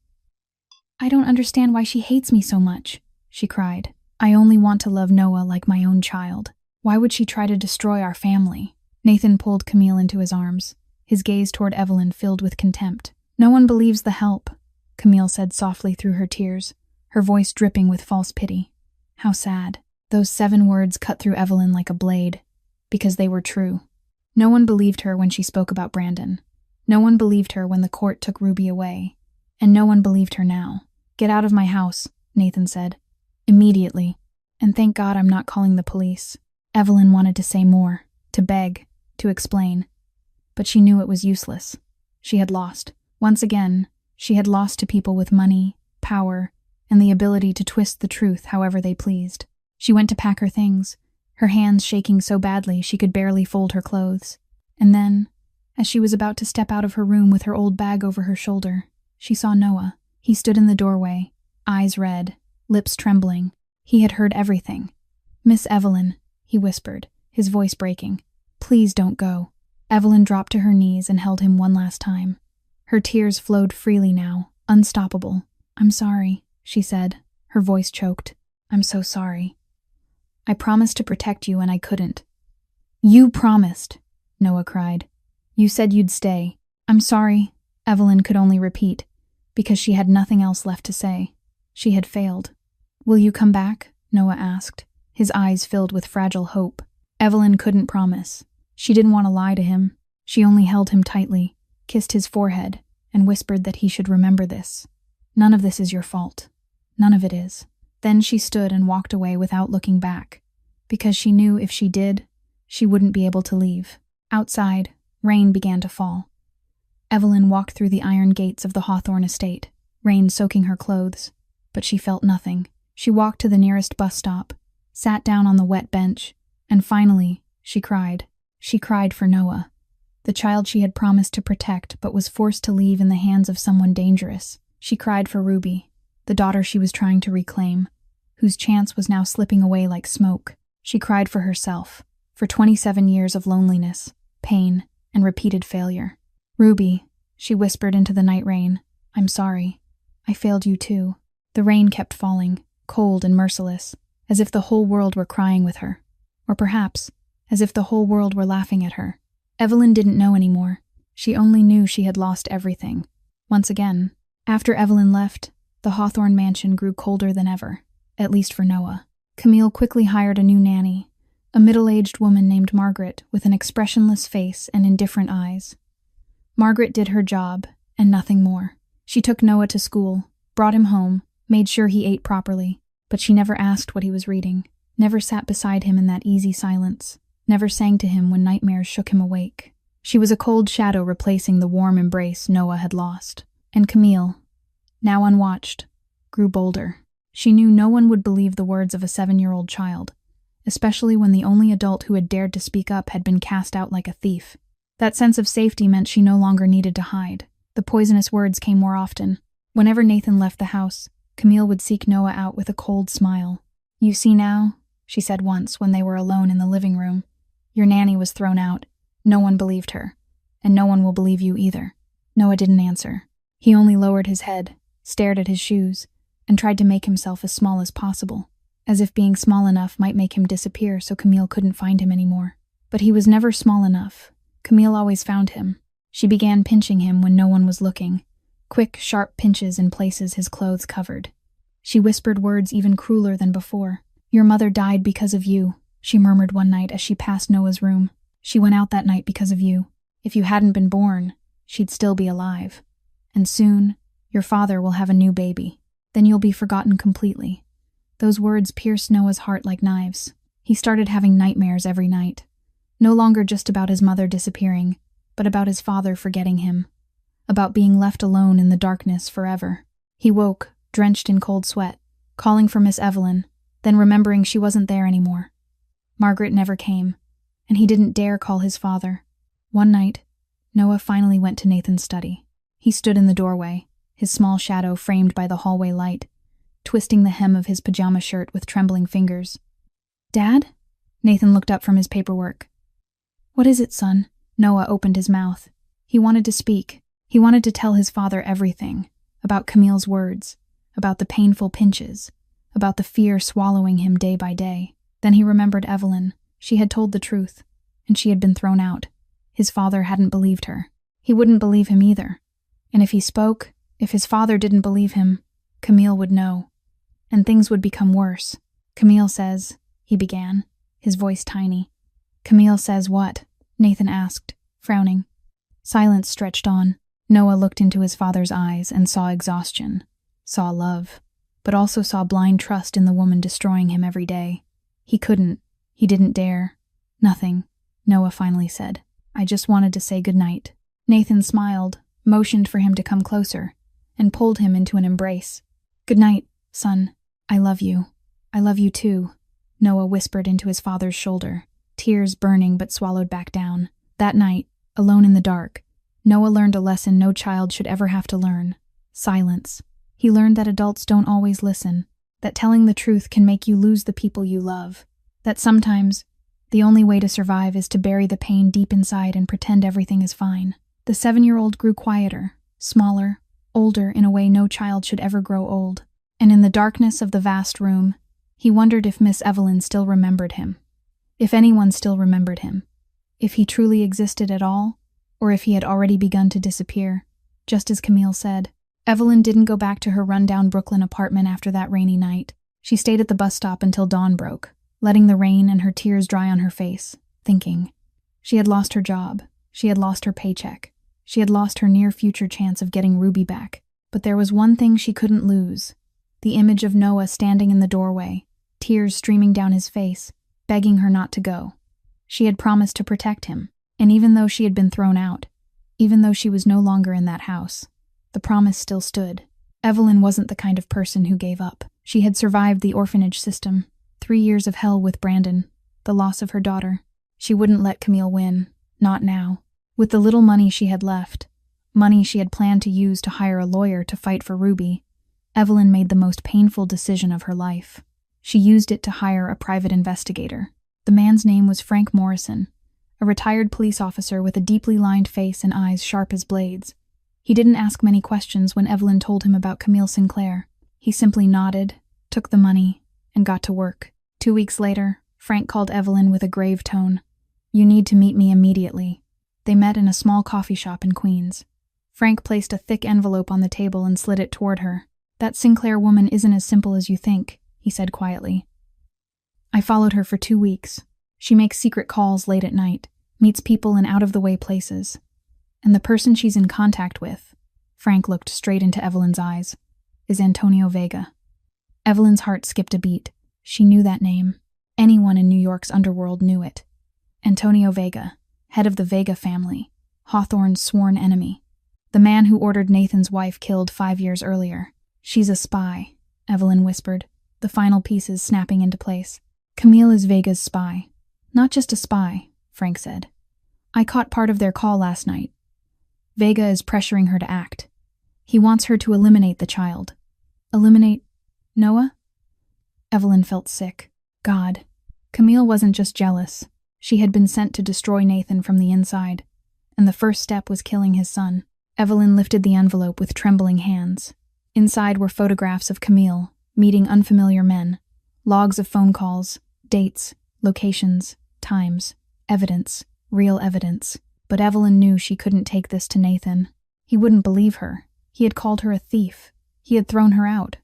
"I don't understand why she hates me so much," she cried. "I only want to love Noah like my own child. Why would she try to destroy our family?" Nathan pulled Camille into his arms, his gaze toward Evelyn filled with contempt. "No one believes the help," Camille said softly through her tears, her voice dripping with false pity. How sad. Those 7 words cut through Evelyn like a blade, because they were true. No one believed her when she spoke about Brandon. No one believed her when the court took Ruby away. And no one believed her now. "Get out of my house," Nathan said. "Immediately. And thank God I'm not calling the police." Evelyn wanted to say more, to beg, to explain. But she knew it was useless. She had lost. Once again, she had lost to people with money, power, and the ability to twist the truth however they pleased. She went to pack her things, her hands shaking so badly she could barely fold her clothes. And then, as she was about to step out of her room with her old bag over her shoulder, she saw Noah. He stood in the doorway, eyes red, lips trembling. He had heard everything. "Miss Evelyn," he whispered, his voice breaking. "Please don't go." Evelyn dropped to her knees and held him one last time. Her tears flowed freely now, unstoppable. "I'm sorry," she said, her voice choked. "I'm so sorry. I promised to protect you and I couldn't." "You promised," Noah cried. "You said you'd stay." "I'm sorry," Evelyn could only repeat, because she had nothing else left to say. She had failed. "Will you come back?" Noah asked, his eyes filled with fragile hope. Evelyn couldn't promise. She didn't want to lie to him. She only held him tightly, kissed his forehead, and whispered that he should remember this. "None of this is your fault. None of it is." Then she stood and walked away without looking back, because she knew if she did, she wouldn't be able to leave. Outside, rain began to fall. Evelyn walked through the iron gates of the Hawthorne estate, rain soaking her clothes, but she felt nothing. She walked to the nearest bus stop, sat down on the wet bench, and finally, she cried. She cried for Noah, the child she had promised to protect but was forced to leave in the hands of someone dangerous. She cried for Ruby, the daughter she was trying to reclaim, whose chance was now slipping away like smoke. She cried for herself, for 27 years of loneliness, pain, and repeated failure. "Ruby," she whispered into the night rain, "I'm sorry. I failed you too." The rain kept falling, cold and merciless, as if the whole world were crying with her. Or perhaps, as if the whole world were laughing at her. Evelyn didn't know anymore. She only knew she had lost everything. Once again, after Evelyn left, the Hawthorne mansion grew colder than ever, at least for Noah. Camille quickly hired a new nanny, a middle-aged woman named Margaret with an expressionless face and indifferent eyes. Margaret did her job, and nothing more. She took Noah to school, brought him home, made sure he ate properly, but she never asked what he was reading, never sat beside him in that easy silence, never sang to him when nightmares shook him awake. She was a cold shadow replacing the warm embrace Noah had lost. And Camille, now unwatched, grew bolder. She knew no one would believe the words of a 7-year-old child, especially when the only adult who had dared to speak up had been cast out like a thief. That sense of safety meant she no longer needed to hide. The poisonous words came more often. Whenever Nathan left the house, Camille would seek Noah out with a cold smile. "You see now," she said once when they were alone in the living room. "Your nanny was thrown out. No one believed her. And no one will believe you either." Noah didn't answer. He only lowered his head, stared at his shoes, and tried to make himself as small as possible, as if being small enough might make him disappear so Camille couldn't find him anymore. But he was never small enough. Camille always found him. She began pinching him when no one was looking, quick, sharp pinches in places his clothes covered. She whispered words even crueler than before. "Your mother died because of you," she murmured one night as she passed Noah's room. "She went out that night because of you. If you hadn't been born, she'd still be alive. And soon, your father will have a new baby. Then you'll be forgotten completely." Those words pierced Noah's heart like knives. He started having nightmares every night. No longer just about his mother disappearing, but about his father forgetting him. About being left alone in the darkness forever. He woke, drenched in cold sweat, calling for Miss Evelyn, then remembering she wasn't there anymore. Margaret never came, and he didn't dare call his father. One night, Noah finally went to Nathan's study. He stood in the doorway, his small shadow framed by the hallway light, twisting the hem of his pajama shirt with trembling fingers. "Dad?" Nathan looked up from his paperwork. "What is it, son?" Noah opened his mouth. He wanted to speak. He wanted to tell his father everything, about Camille's words, about the painful pinches, about the fear swallowing him day by day. Then he remembered Evelyn. She had told the truth, and she had been thrown out. His father hadn't believed her. He wouldn't believe him either. And if he spoke, if his father didn't believe him, Camille would know. And things would become worse. "Camille says," he began, his voice tiny. "Camille says what?" Nathan asked, frowning. Silence stretched on. Noah looked into his father's eyes and saw exhaustion, saw love, but also saw blind trust in the woman destroying him every day. He didn't dare. "Nothing," Noah finally said. "I just wanted to say goodnight." Nathan smiled, motioned for him to come closer, and pulled him into an embrace. "Good night, son. I love you. I love you too," Noah whispered into his father's shoulder, tears burning but swallowed back down. That night, alone in the dark, Noah learned a lesson no child should ever have to learn: silence. He learned that adults don't always listen, that telling the truth can make you lose the people you love, that sometimes the only way to survive is to bury the pain deep inside and pretend everything is fine. The 7-year-old grew quieter, smaller, older in a way no child should ever grow old. And in the darkness of the vast room, he wondered if Miss Evelyn still remembered him. If anyone still remembered him. If he truly existed at all, or if he had already begun to disappear. just as Camille said. Evelyn didn't go back to her rundown Brooklyn apartment after that rainy night. She stayed at the bus stop until dawn broke, letting the rain and her tears dry on her face, thinking. She had lost her job. She had lost her paycheck. She had lost her near-future chance of getting Ruby back. But there was one thing she couldn't lose. The image of Noah standing in the doorway, tears streaming down his face, begging her not to go. She had promised to protect him, and even though she had been thrown out, even though she was no longer in that house, the promise still stood. Evelyn wasn't the kind of person who gave up. She had survived the orphanage system, 3 years of hell with Brandon, the loss of her daughter. She wouldn't let Camille win, not now. With the little money she had left, money she had planned to use to hire a lawyer to fight for Ruby, Evelyn made the most painful decision of her life. She used it to hire a private investigator. The man's name was Frank Morrison, a retired police officer with a deeply lined face and eyes sharp as blades. He didn't ask many questions when Evelyn told him about Camille Sinclair. He simply nodded, took the money, and got to work. 2 weeks later, Frank called Evelyn with a grave tone. "You need to meet me immediately." They met in a small coffee shop in Queens. Frank placed a thick envelope on the table and slid it toward her. "That Sinclair woman isn't as simple as you think," he said quietly. "I followed her for 2 weeks. She makes secret calls late at night, meets people in out-of-the-way places. And the person she's in contact with," Frank looked straight into Evelyn's eyes, "is Antonio Vega." Evelyn's heart skipped a beat. She knew that name. Anyone in New York's underworld knew it. Antonio Vega, head of the Vega family, Hawthorne's sworn enemy. The man who ordered Nathan's wife killed 5 years earlier. "She's a spy," Evelyn whispered, the final pieces snapping into place. "Camille is Vega's spy." "Not just a spy," Frank said. "I caught part of their call last night. Vega is pressuring her to act. He wants her to eliminate the child." "Eliminate Noah?" Evelyn felt sick. God. Camille wasn't just jealous. She had been sent to destroy Nathan from the inside, and the first step was killing his son. Evelyn lifted the envelope with trembling hands. Inside were photographs of Camille, meeting unfamiliar men, logs of phone calls, dates, locations, times, evidence, real evidence. But Evelyn knew she couldn't take this to Nathan. He wouldn't believe her. He had called her a thief. He had thrown her out.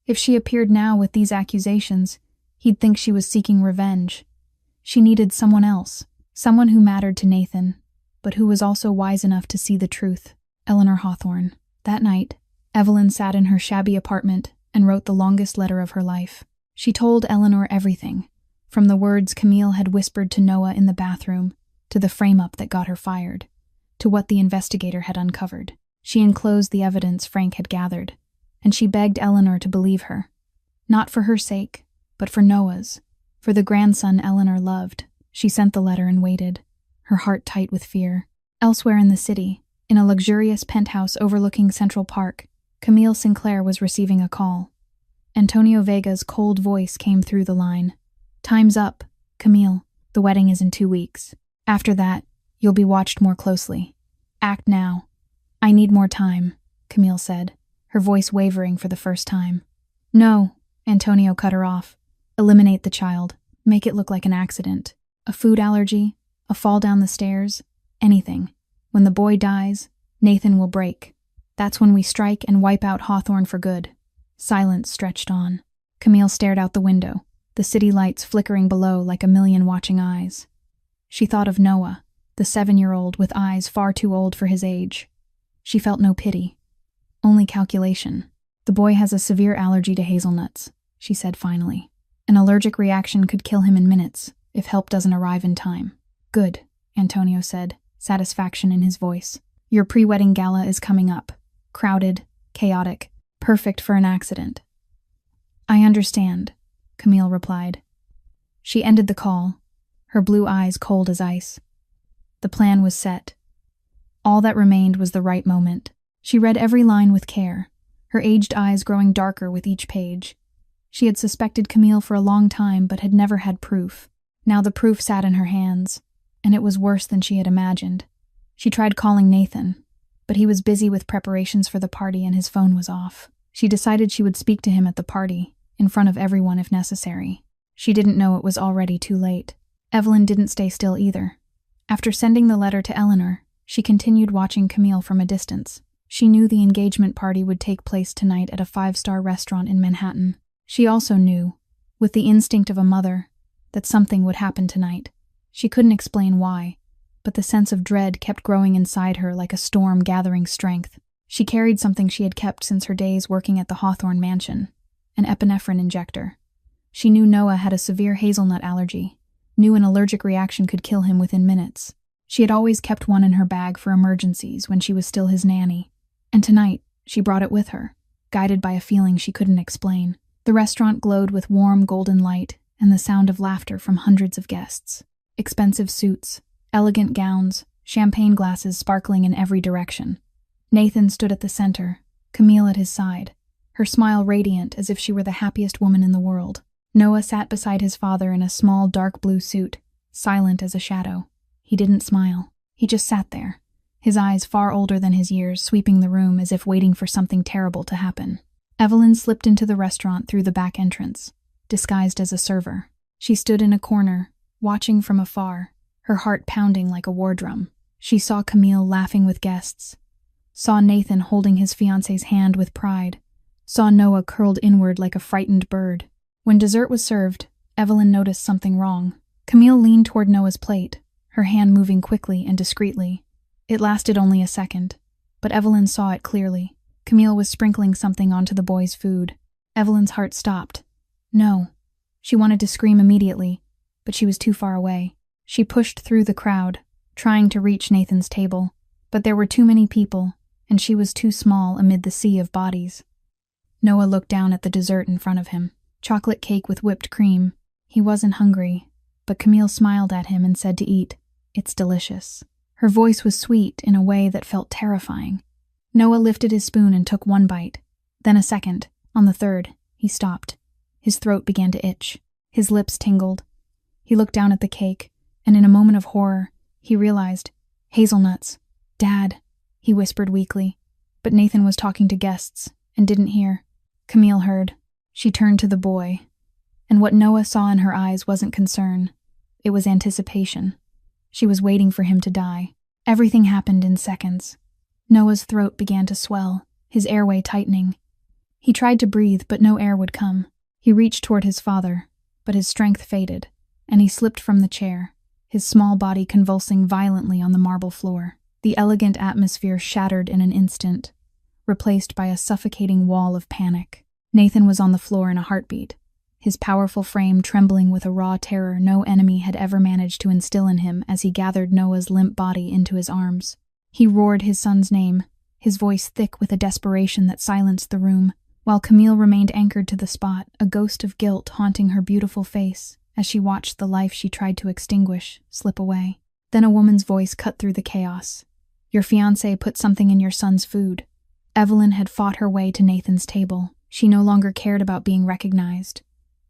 If she appeared now with these accusations, he'd think she was seeking revenge. She needed someone else, someone who mattered to Nathan, but who was also wise enough to see the truth. Eleanor Hawthorne. That night, Evelyn sat in her shabby apartment and wrote the longest letter of her life. She told Eleanor everything, from the words Camille had whispered to Noah in the bathroom, to the frame-up that got her fired, to what the investigator had uncovered. She enclosed the evidence Frank had gathered, and she begged Eleanor to believe her. Not for her sake, but for Noah's, for the grandson Eleanor loved. She sent the letter and waited, her heart tight with fear. Elsewhere in the city, in a luxurious penthouse overlooking Central Park, Camille Sinclair was receiving a call. Antonio Vega's cold voice came through the line. "Time's up, Camille. The wedding is in 2 weeks. After that, you'll be watched more closely. Act now." "I need more time," Camille said, her voice wavering for the first time. "No," Antonio cut her off. "Eliminate the child. Make it look like an accident. A food allergy, a fall down the stairs, anything. When the boy dies, Nathan will break. That's when we strike and wipe out Hawthorne for good." Silence stretched on. Camille stared out the window, the city lights flickering below like a million watching eyes. She thought of Noah, the 7-year-old with eyes far too old for his age. She felt no pity, only calculation. "The boy has a severe allergy to hazelnuts," she said finally. "An allergic reaction could kill him in minutes, if help doesn't arrive in time." "Good," Antonio said, satisfaction in his voice. "Your pre-wedding gala is coming up. Crowded, chaotic, perfect for an accident." "I understand," Camille replied. She ended the call, her blue eyes cold as ice. The plan was set. All that remained was the right moment. She read every line with care, her aged eyes growing darker with each page. She had suspected Camille for a long time but had never had proof. Now the proof sat in her hands, and it was worse than she had imagined. She tried calling Nathan, but he was busy with preparations for the party and his phone was off. She decided she would speak to him at the party, in front of everyone if necessary. She didn't know it was already too late. Evelyn didn't stay still either. After sending the letter to Eleanor, she continued watching Camille from a distance. She knew the engagement party would take place tonight at a 5-star restaurant in Manhattan. She also knew, with the instinct of a mother, that something would happen tonight. She couldn't explain why, but the sense of dread kept growing inside her like a storm gathering strength. She carried something she had kept since her days working at the Hawthorne mansion, an epinephrine injector. She knew Noah had a severe hazelnut allergy, knew an allergic reaction could kill him within minutes. She had always kept one in her bag for emergencies when she was still his nanny, and tonight she brought it with her, guided by a feeling she couldn't explain. The restaurant glowed with warm golden light and the sound of laughter from hundreds of guests. Expensive suits, elegant gowns, champagne glasses sparkling in every direction. Nathan stood at the center, Camille at his side, her smile radiant as if she were the happiest woman in the world. Noah sat beside his father in a small dark blue suit, silent as a shadow. He didn't smile. He just sat there, his eyes far older than his years, sweeping the room as if waiting for something terrible to happen. Evelyn slipped into the restaurant through the back entrance, disguised as a server. She stood in a corner, watching from afar, her heart pounding like a war drum. She saw Camille laughing with guests, saw Nathan holding his fiancée's hand with pride, saw Noah curled inward like a frightened bird. When dessert was served, Evelyn noticed something wrong. Camille leaned toward Noah's plate, her hand moving quickly and discreetly. It lasted only a second, but Evelyn saw it clearly. Camille was sprinkling something onto the boy's food. Evelyn's heart stopped. No. She wanted to scream immediately, but she was too far away. She pushed through the crowd, trying to reach Nathan's table, but there were too many people, and she was too small amid the sea of bodies. Noah looked down at the dessert in front of him. Chocolate cake with whipped cream. He wasn't hungry, but Camille smiled at him and said to eat. It's delicious. Her voice was sweet in a way that felt terrifying. Noah lifted his spoon and took one bite, then a second. On the third, he stopped. His throat began to itch. His lips tingled. He looked down at the cake, and in a moment of horror, he realized, hazelnuts. Dad, he whispered weakly, but Nathan was talking to guests and didn't hear. Camille heard. She turned to the boy, and what Noah saw in her eyes wasn't concern. It was anticipation. She was waiting for him to die. Everything happened in seconds. Noah's throat began to swell, his airway tightening. He tried to breathe, but no air would come. He reached toward his father, but his strength faded, and he slipped from the chair, his small body convulsing violently on the marble floor. The elegant atmosphere shattered in an instant, replaced by a suffocating wall of panic. Nathan was on the floor in a heartbeat, his powerful frame trembling with a raw terror no enemy had ever managed to instill in him as he gathered Noah's limp body into his arms. He roared his son's name, his voice thick with a desperation that silenced the room, while Camille remained anchored to the spot, a ghost of guilt haunting her beautiful face as she watched the life she tried to extinguish slip away. Then a woman's voice cut through the chaos. Your fiancé put something in your son's food. Evelyn had fought her way to Nathan's table. She no longer cared about being recognized,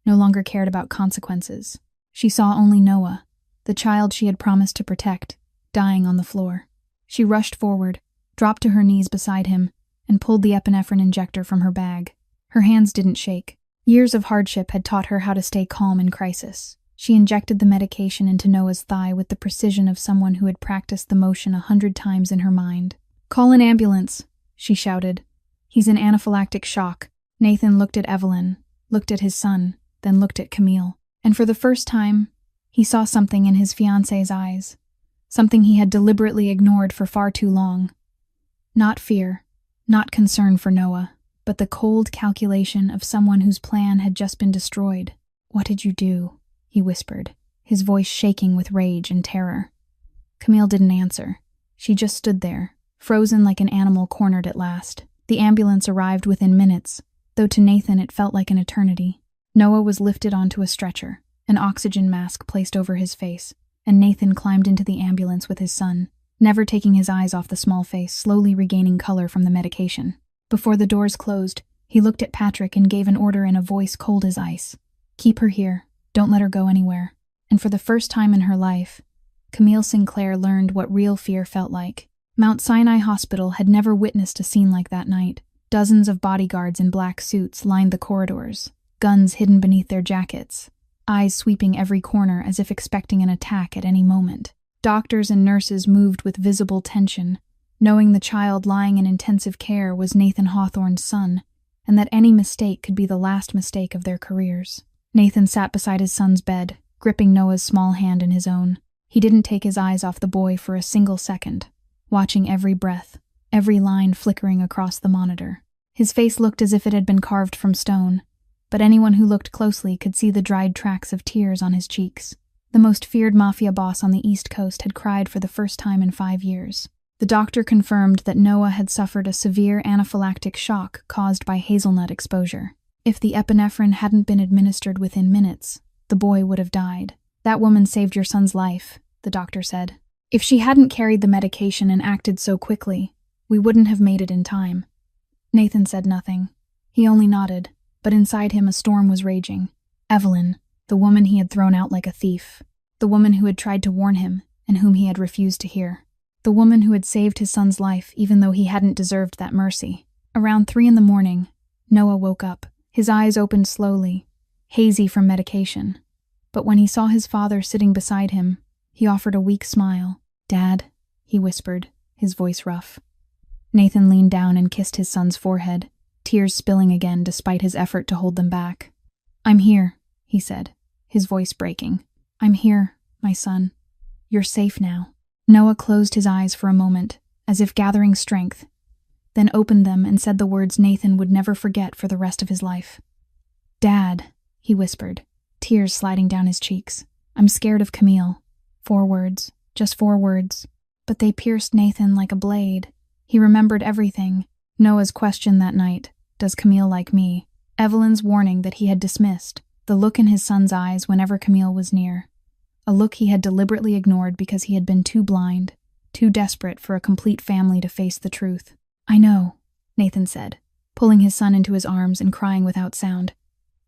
no longer cared about consequences. She saw only Noah, the child she had promised to protect, dying on the floor. She rushed forward, dropped to her knees beside him, and pulled the epinephrine injector from her bag. Her hands didn't shake. Years of hardship had taught her how to stay calm in crisis. She injected the medication into Noah's thigh with the precision of someone who had practiced the motion 100 times in her mind. Call an ambulance, she shouted. He's in anaphylactic shock. Nathan looked at Evelyn, looked at his son, then looked at Camille. And for the first time, he saw something in his fiancée's eyes, something he had deliberately ignored for far too long. Not fear, not concern for Noah, but the cold calculation of someone whose plan had just been destroyed. What did you do? He whispered, his voice shaking with rage and terror. Camille didn't answer. She just stood there, frozen like an animal cornered at last. The ambulance arrived within minutes, though to Nathan it felt like an eternity. Noah was lifted onto a stretcher, an oxygen mask placed over his face, and Nathan climbed into the ambulance with his son, never taking his eyes off the small face, slowly regaining color from the medication. Before the doors closed, he looked at Patrick and gave an order in a voice cold as ice. Keep her here. Don't let her go anywhere. And for the first time in her life, Camille Sinclair learned what real fear felt like. Mount Sinai Hospital had never witnessed a scene like that night. Dozens of bodyguards in black suits lined the corridors, guns hidden beneath their jackets, eyes sweeping every corner as if expecting an attack at any moment. Doctors and nurses moved with visible tension, knowing the child lying in intensive care was Nathan Hawthorne's son, and that any mistake could be the last mistake of their careers. Nathan sat beside his son's bed, gripping Noah's small hand in his own. He didn't take his eyes off the boy for a single second, watching every breath, every line flickering across the monitor. His face looked as if it had been carved from stone, but anyone who looked closely could see the dried tracks of tears on his cheeks. The most feared Mafia boss on the East Coast had cried for the first time in 5 years. The doctor confirmed that Noah had suffered a severe anaphylactic shock caused by hazelnut exposure. If the epinephrine hadn't been administered within minutes, the boy would have died. That woman saved your son's life, the doctor said. If she hadn't carried the medication and acted so quickly, we wouldn't have made it in time. Nathan said nothing. He only nodded, but inside him a storm was raging. Evelyn, the woman he had thrown out like a thief. The woman who had tried to warn him and whom he had refused to hear. The woman who had saved his son's life even though he hadn't deserved that mercy. Around 3 a.m, Noah woke up. His eyes opened slowly, hazy from medication. But when he saw his father sitting beside him, he offered a weak smile. "Dad," he whispered, his voice rough. Nathan leaned down and kissed his son's forehead, tears spilling again despite his effort to hold them back. "I'm here," he said, his voice breaking. "I'm here, my son. You're safe now." Noah closed his eyes for a moment, as if gathering strength, then opened them and said the words Nathan would never forget for the rest of his life. "Dad," he whispered, tears sliding down his cheeks. "I'm scared of Camille." 4 words, just 4 words, but they pierced Nathan like a blade. He remembered everything. Noah's question that night, "Does Camille like me?" Evelyn's warning that he had dismissed, the look in his son's eyes whenever Camille was near. A look he had deliberately ignored because he had been too blind, too desperate for a complete family to face the truth. "I know," Nathan said, pulling his son into his arms and crying without sound.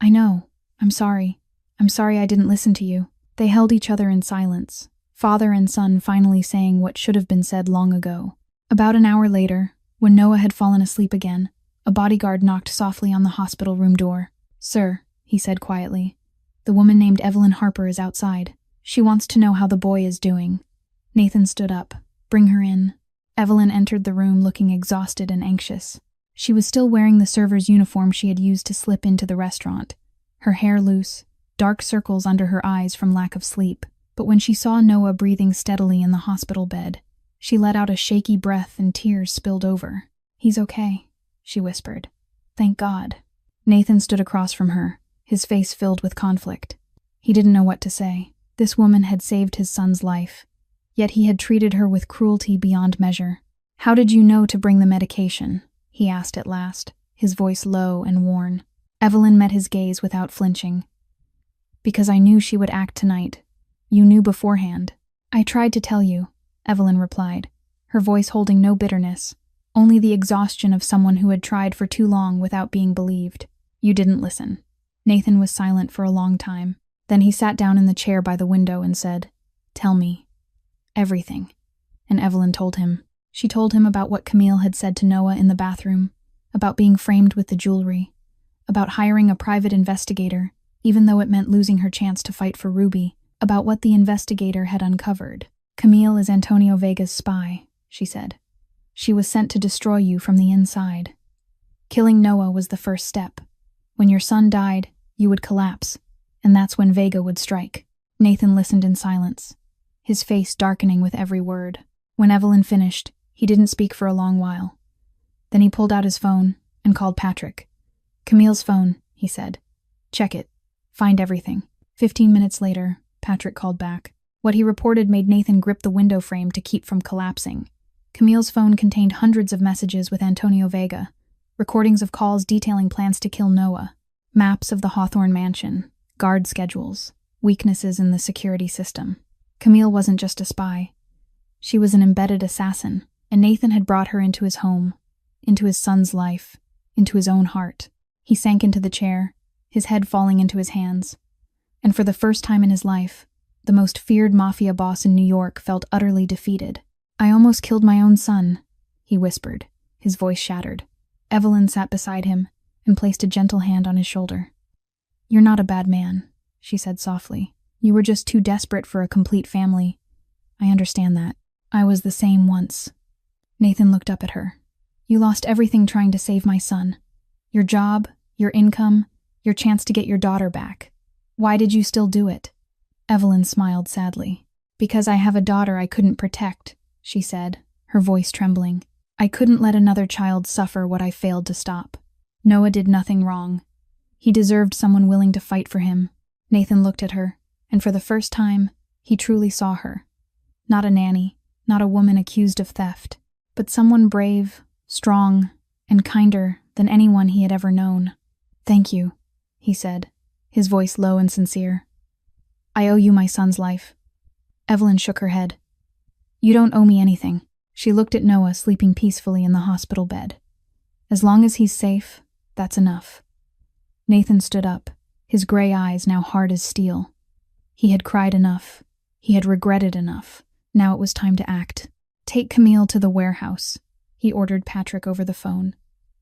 "I know. I'm sorry. I'm sorry I didn't listen to you." They held each other in silence, father and son finally saying what should have been said long ago. About an hour later, when Noah had fallen asleep again, a bodyguard knocked softly on the hospital room door. "Sir," he said quietly, "the woman named Evelyn Harper is outside. She wants to know how the boy is doing." Nathan stood up. "Bring her in." Evelyn entered the room looking exhausted and anxious. She was still wearing the server's uniform she had used to slip into the restaurant, her hair loose, dark circles under her eyes from lack of sleep. But when she saw Noah breathing steadily in the hospital bed, she let out a shaky breath and tears spilled over. "He's okay," she whispered. "Thank God." Nathan stood across from her, his face filled with conflict. He didn't know what to say. This woman had saved his son's life, yet he had treated her with cruelty beyond measure. "How did you know to bring the medication?" he asked at last, his voice low and worn. Evelyn met his gaze without flinching. "Because I knew she would act tonight. You knew beforehand." "I tried to tell you," Evelyn replied, her voice holding no bitterness, only the exhaustion of someone who had tried for too long without being believed. "You didn't listen." Nathan was silent for a long time. Then he sat down in the chair by the window and said, "Tell me. Everything." And Evelyn told him. She told him about what Camille had said to Noah in the bathroom, about being framed with the jewelry, about hiring a private investigator, even though it meant losing her chance to fight for Ruby, about what the investigator had uncovered. "Camille is Antonio Vega's spy," she said. "She was sent to destroy you from the inside. Killing Noah was the first step. When your son died, you would collapse, and that's when Vega would strike." Nathan listened in silence, his face darkening with every word. When Evelyn finished, he didn't speak for a long while. Then he pulled out his phone and called Patrick. "Camille's phone," he said. "Check it. Find everything." 15 minutes later, Patrick called back. What he reported made Nathan grip the window frame to keep from collapsing. Camille's phone contained hundreds of messages with Antonio Vega, recordings of calls detailing plans to kill Noah, maps of the Hawthorne mansion, guard schedules, weaknesses in the security system. Camille wasn't just a spy. She was an embedded assassin, and Nathan had brought her into his home, into his son's life, into his own heart. He sank into the chair, his head falling into his hands. And for the first time in his life, the most feared Mafia boss in New York felt utterly defeated. "I almost killed my own son," he whispered, his voice shattered. Evelyn sat beside him and placed a gentle hand on his shoulder. "You're not a bad man," she said softly. "You were just too desperate for a complete family. I understand that. I was the same once." Nathan looked up at her. You lost everything trying to save my son. Your job, your income, your chance to get your daughter back. Why did you still do it? Evelyn smiled sadly. Because I have a daughter I couldn't protect, she said, her voice trembling. I couldn't let another child suffer what I failed to stop. Noah did nothing wrong. He deserved someone willing to fight for him. Nathan looked at her, and for the first time, he truly saw her. Not a nanny, not a woman accused of theft, but someone brave, strong, and kinder than anyone he had ever known. Thank you, he said, his voice low and sincere. I owe you my son's life. Evelyn shook her head. You don't owe me anything. She looked at Noah sleeping peacefully in the hospital bed. As long as he's safe, that's enough. Nathan stood up, his gray eyes now hard as steel. He had cried enough. He had regretted enough. Now it was time to act. Take Camille to the warehouse, he ordered Patrick over the phone.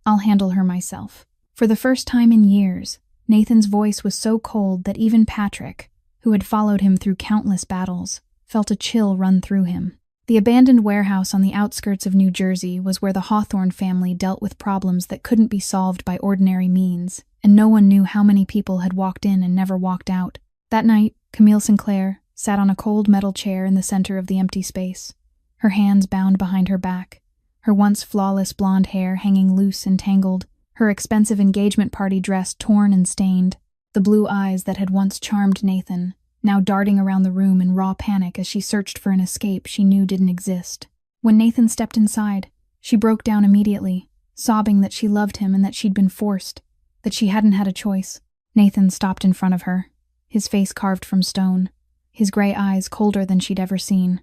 I'll handle her myself. For the first time in years, Nathan's voice was so cold that even Patrick, who had followed him through countless battles, felt a chill run through him. The abandoned warehouse on the outskirts of New Jersey was where the Hawthorne family dealt with problems that couldn't be solved by ordinary means, and no one knew how many people had walked in and never walked out. That night, Camille Sinclair sat on a cold metal chair in the center of the empty space, her hands bound behind her back, her once flawless blonde hair hanging loose and tangled, her expensive engagement party dress torn and stained, the blue eyes that had once charmed Nathan, now darting around the room in raw panic as she searched for an escape she knew didn't exist. When Nathan stepped inside, she broke down immediately, sobbing that she loved him and that she'd been forced, that she hadn't had a choice. Nathan stopped in front of her, his face carved from stone, his gray eyes colder than she'd ever seen.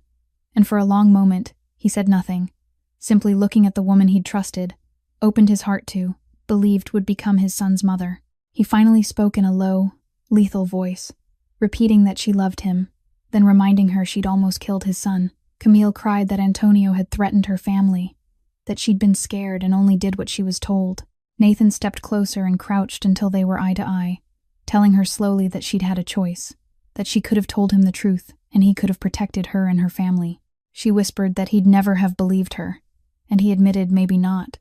And for a long moment, he said nothing, simply looking at the woman he'd trusted, opened his heart to, believed would become his son's mother. He finally spoke in a low, lethal voice, repeating that she loved him, then reminding her she'd almost killed his son. Camille cried that Antonio had threatened her family, that she'd been scared and only did what she was told. Nathan stepped closer and crouched until they were eye to eye, telling her slowly that she'd had a choice, that she could have told him the truth, and he could have protected her and her family. She whispered that he'd never have believed her, and he admitted maybe not,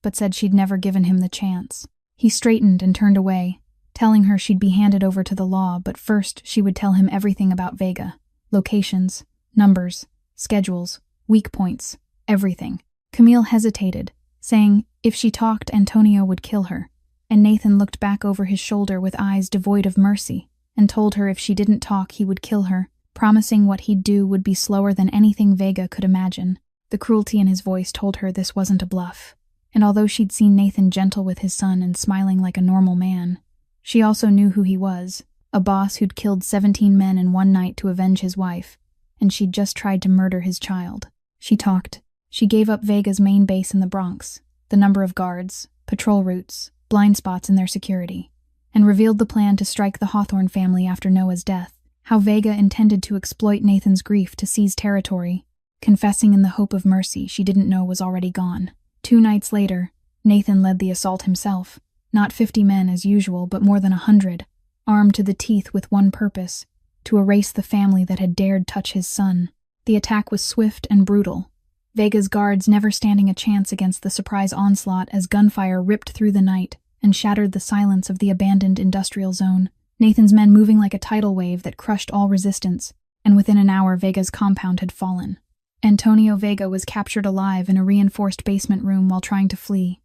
but said she'd never given him the chance. He straightened and turned away, telling her she'd be handed over to the law, but first she would tell him everything about Vega. Locations, numbers, schedules, weak points, everything. Camille hesitated, saying if she talked, Antonio would kill her, and Nathan looked back over his shoulder with eyes devoid of mercy, and told her if she didn't talk he would kill her, promising what he'd do would be slower than anything Vega could imagine. The cruelty in his voice told her this wasn't a bluff, and although she'd seen Nathan gentle with his son and smiling like a normal man, she also knew who he was, a boss who'd killed 17 men in one night to avenge his wife, and she'd just tried to murder his child. She talked. She gave up Vega's main base in the Bronx, the number of guards, patrol routes, blind spots in their security, and revealed the plan to strike the Hawthorne family after Noah's death, how Vega intended to exploit Nathan's grief to seize territory, confessing in the hope of mercy she didn't know was already gone. 2 nights later, Nathan led the assault himself. Not 50 men as usual, but more than 100, armed to the teeth with one purpose, to erase the family that had dared touch his son. The attack was swift and brutal, Vega's guards never standing a chance against the surprise onslaught as gunfire ripped through the night and shattered the silence of the abandoned industrial zone. Nathan's men moving like a tidal wave that crushed all resistance, and within an hour Vega's compound had fallen. Antonio Vega was captured alive in a reinforced basement room while trying to flee,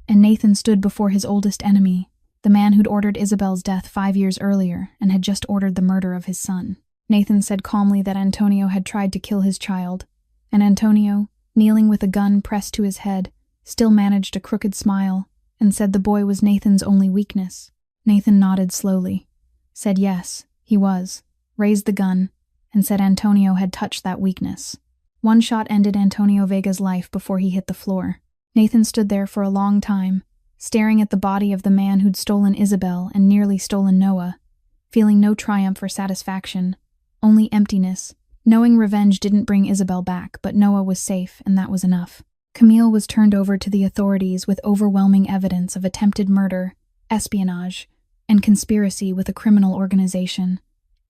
and Nathan stood before his oldest enemy, the man who'd ordered Isabel's death 5 years earlier and had just ordered the murder of his son. Nathan said calmly that Antonio had tried to kill his child, and Antonio, kneeling with a gun pressed to his head, still managed a crooked smile and said the boy was Nathan's only weakness. Nathan nodded slowly, said yes, he was, raised the gun, and said Antonio had touched that weakness. One shot ended Antonio Vega's life before he hit the floor. Nathan stood there for a long time, staring at the body of the man who'd stolen Isabel and nearly stolen Noah, feeling no triumph or satisfaction, only emptiness, knowing revenge didn't bring Isabel back, but Noah was safe, and that was enough. Camille was turned over to the authorities with overwhelming evidence of attempted murder, espionage, and conspiracy with a criminal organization,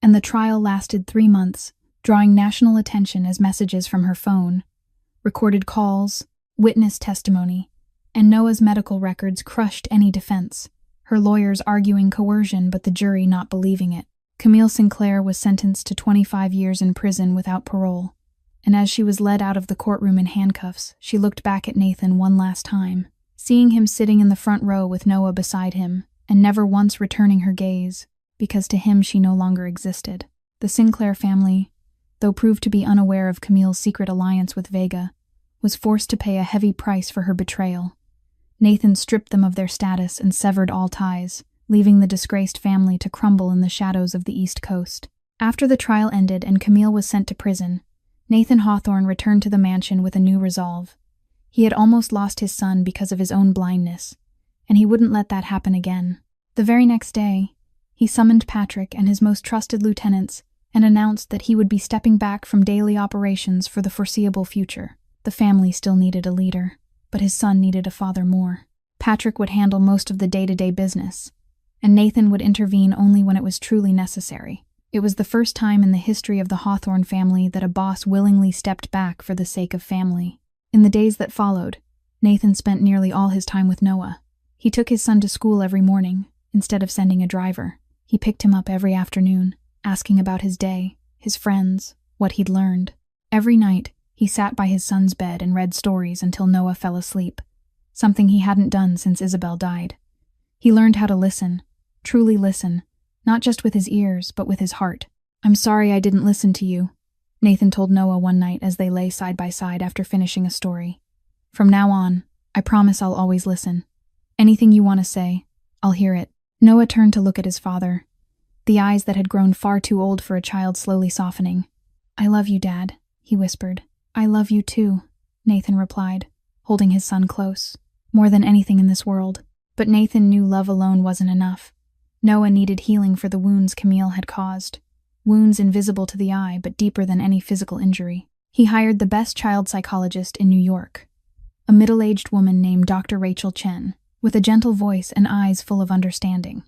and the trial lasted 3 months, drawing national attention as messages from her phone, recorded calls, witness testimony, and Noah's medical records crushed any defense, her lawyers arguing coercion but the jury not believing it. Camille Sinclair was sentenced to 25 years in prison without parole, and as she was led out of the courtroom in handcuffs, she looked back at Nathan one last time, seeing him sitting in the front row with Noah beside him, and never once returning her gaze, because to him she no longer existed. The Sinclair family, though proved to be unaware of Camille's secret alliance with Vega, was forced to pay a heavy price for her betrayal. Nathan stripped them of their status and severed all ties, leaving the disgraced family to crumble in the shadows of the East Coast. After the trial ended and Camille was sent to prison, Nathan Hawthorne returned to the mansion with a new resolve. He had almost lost his son because of his own blindness, and he wouldn't let that happen again. The very next day, he summoned Patrick and his most trusted lieutenants and announced that he would be stepping back from daily operations for the foreseeable future. The family still needed a leader, but his son needed a father more. Patrick would handle most of the day-to-day business, and Nathan would intervene only when it was truly necessary. It was the first time in the history of the Hawthorne family that a boss willingly stepped back for the sake of family. In the days that followed, Nathan spent nearly all his time with Noah. He took his son to school every morning, instead of sending a driver. He picked him up every afternoon, asking about his day, his friends, what he'd learned. Every night, he sat by his son's bed and read stories until Noah fell asleep, something he hadn't done since Isabel died. He learned how to listen, truly listen, not just with his ears, but with his heart. "I'm sorry I didn't listen to you," Nathan told Noah one night as they lay side by side after finishing a story. "From now on, I promise I'll always listen. Anything you want to say, I'll hear it." Noah turned to look at his father, the eyes that had grown far too old for a child slowly softening. "I love you, Dad," he whispered. "I love you too," Nathan replied, holding his son close. More than anything in this world. But Nathan knew love alone wasn't enough. Noah needed healing for the wounds Camille had caused. Wounds invisible to the eye, but deeper than any physical injury. He hired the best child psychologist in New York, a middle-aged woman named Dr. Rachel Chen, with a gentle voice and eyes full of understanding.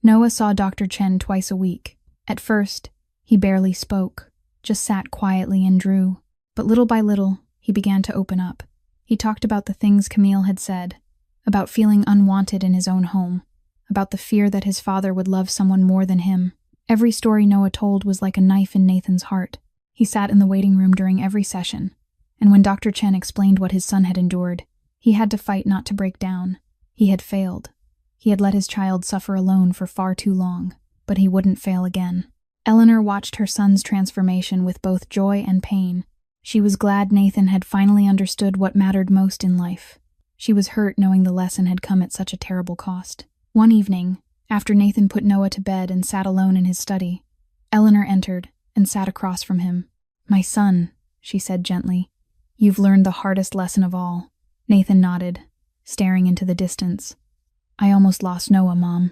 Noah saw Dr. Chen twice a week. At first, he barely spoke, just sat quietly and drew. But little by little, he began to open up. He talked about the things Camille had said, about feeling unwanted in his own home, about the fear that his father would love someone more than him. Every story Noah told was like a knife in Nathan's heart. He sat in the waiting room during every session, and when Dr. Chen explained what his son had endured, he had to fight not to break down. He had failed. He had let his child suffer alone for far too long, but he wouldn't fail again. Eleanor watched her son's transformation with both joy and pain. She was glad Nathan had finally understood what mattered most in life. She was hurt knowing the lesson had come at such a terrible cost. One evening, after Nathan put Noah to bed and sat alone in his study, Eleanor entered and sat across from him. "My son," she said gently, "you've learned the hardest lesson of all." Nathan nodded, staring into the distance. "I almost lost Noah, Mom.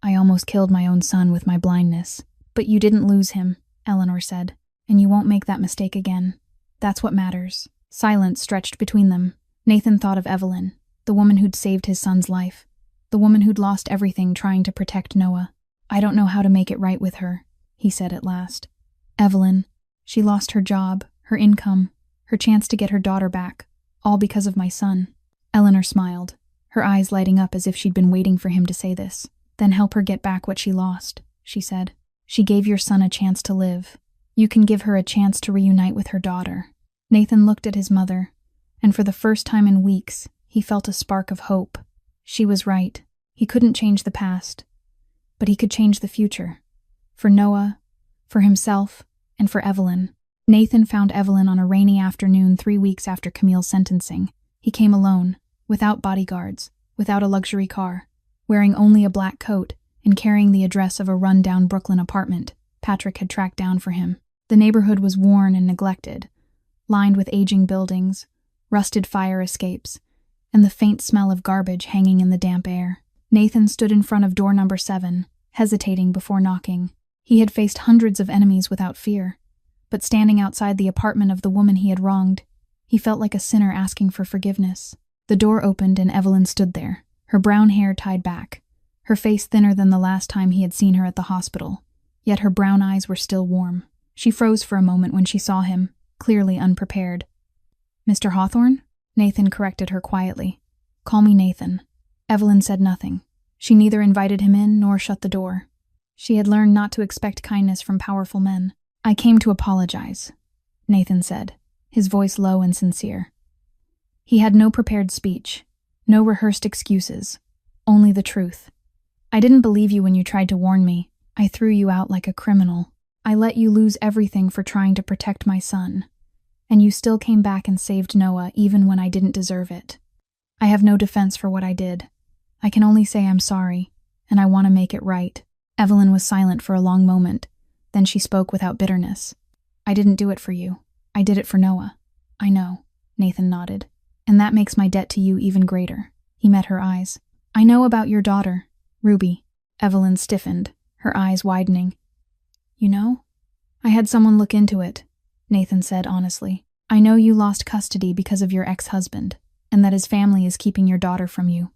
I almost killed my own son with my blindness." "But you didn't lose him," Eleanor said, "and you won't make that mistake again. That's what matters." Silence stretched between them. Nathan thought of Evelyn, the woman who'd saved his son's life, the woman who'd lost everything trying to protect Noah. "I don't know how to make it right with her," he said at last. "Evelyn, she lost her job, her income, her chance to get her daughter back, all because of my son." Eleanor smiled, her eyes lighting up as if she'd been waiting for him to say this. "Then help her get back what she lost," she said. "She gave your son a chance to live. You can give her a chance to reunite with her daughter." Nathan looked at his mother, and for the first time in weeks, he felt a spark of hope. She was right. He couldn't change the past, but he could change the future. For Noah, for himself, and for Evelyn. Nathan found Evelyn on a rainy afternoon 3 weeks after Camille's sentencing. He came alone, without bodyguards, without a luxury car, wearing only a black coat and carrying the address of a run-down Brooklyn apartment Patrick had tracked down for him. The neighborhood was worn and neglected, lined with aging buildings, rusted fire escapes, and the faint smell of garbage hanging in the damp air. Nathan stood in front of door number 7, hesitating before knocking. He had faced hundreds of enemies without fear, but standing outside the apartment of the woman he had wronged, he felt like a sinner asking for forgiveness. The door opened and Evelyn stood there, her brown hair tied back, her face thinner than the last time he had seen her at the hospital, yet her brown eyes were still warm. She froze for a moment when she saw him, clearly unprepared. "Mr. Hawthorne?" Nathan corrected her quietly. Call me Nathan. Evelyn said nothing. She neither invited him in nor shut the door. She had learned not to expect kindness from powerful men. I came to apologize, Nathan said, his voice low and sincere. He had no prepared speech, no rehearsed excuses, only the truth. I didn't believe you when you tried to warn me. I threw you out like a criminal. I let you lose everything for trying to protect my son. And you still came back and saved Noah even when I didn't deserve it. I have no defense for what I did. I can only say I'm sorry, and I want to make it right. Evelyn was silent for a long moment. Then she spoke without bitterness. I didn't do it for you. I did it for Noah. I know, Nathan nodded. And that makes my debt to you even greater. He met her eyes. I know about your daughter, Ruby. Evelyn stiffened, her eyes widening. You know? I had someone look into it, Nathan said honestly. I know you lost custody because of your ex-husband, and that his family is keeping your daughter from you.